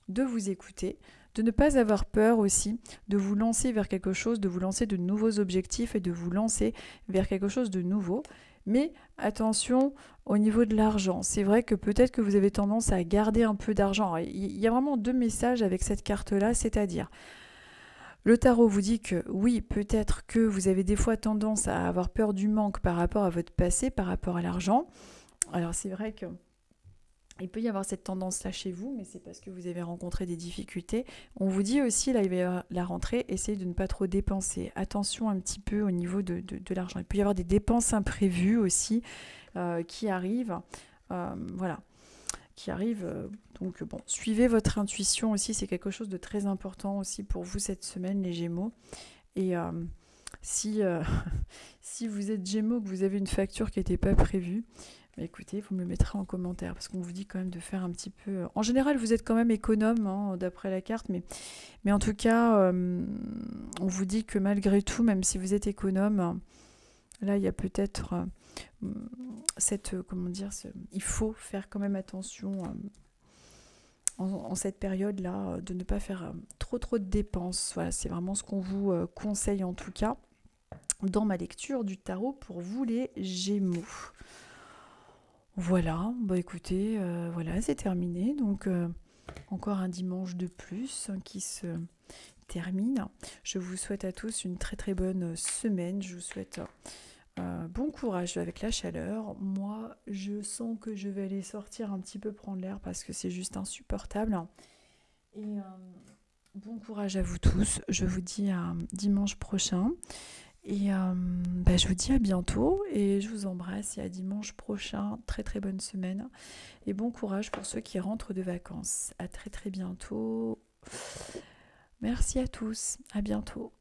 de vous écouter, de ne pas avoir peur aussi, de vous lancer vers quelque chose, de vous lancer de nouveaux objectifs et de vous lancer vers quelque chose de nouveau. Mais attention au niveau de l'argent. C'est vrai que peut-être que vous avez tendance à garder un peu d'argent. Il y a vraiment 2 messages avec cette carte-là, c'est-à-dire le tarot vous dit que oui, peut-être que vous avez des fois tendance à avoir peur du manque par rapport à votre passé, par rapport à l'argent. Alors c'est vrai que il peut y avoir cette tendance-là chez vous, mais c'est parce que vous avez rencontré des difficultés. On vous dit aussi, là, il va y avoir la rentrée, essayez de ne pas trop dépenser. Attention un petit peu au niveau de l'argent. Il peut y avoir des dépenses imprévues aussi qui arrivent. Voilà, qui arrivent. Donc bon, suivez votre intuition aussi, c'est quelque chose de très important aussi pour vous cette semaine, les Gémeaux. Et si vous êtes Gémeaux, que vous avez une facture qui n'était pas prévue, bah écoutez, vous me le mettrez en commentaire parce qu'on vous dit quand même de faire un petit peu... En général, vous êtes quand même économe hein, d'après la carte, mais en tout cas, on vous dit que malgré tout, même si vous êtes économe, là, il y a peut-être il faut faire quand même attention en cette période-là, de ne pas faire trop de dépenses. Voilà, c'est vraiment ce qu'on vous conseille en tout cas dans ma lecture du tarot pour vous les Gémeaux. Voilà, bah écoutez, voilà, c'est terminé. Donc, encore un dimanche de plus qui se termine. Je vous souhaite à tous une très bonne semaine. Je vous souhaite bon courage avec la chaleur. Moi, je sens que je vais aller sortir un petit peu prendre l'air parce que c'est juste insupportable. Et bon courage à vous tous. Je vous dis à dimanche prochain. Et je vous dis à bientôt et je vous embrasse et à dimanche prochain. Très bonne semaine et bon courage pour ceux qui rentrent de vacances. À très bientôt. Merci à tous. À bientôt.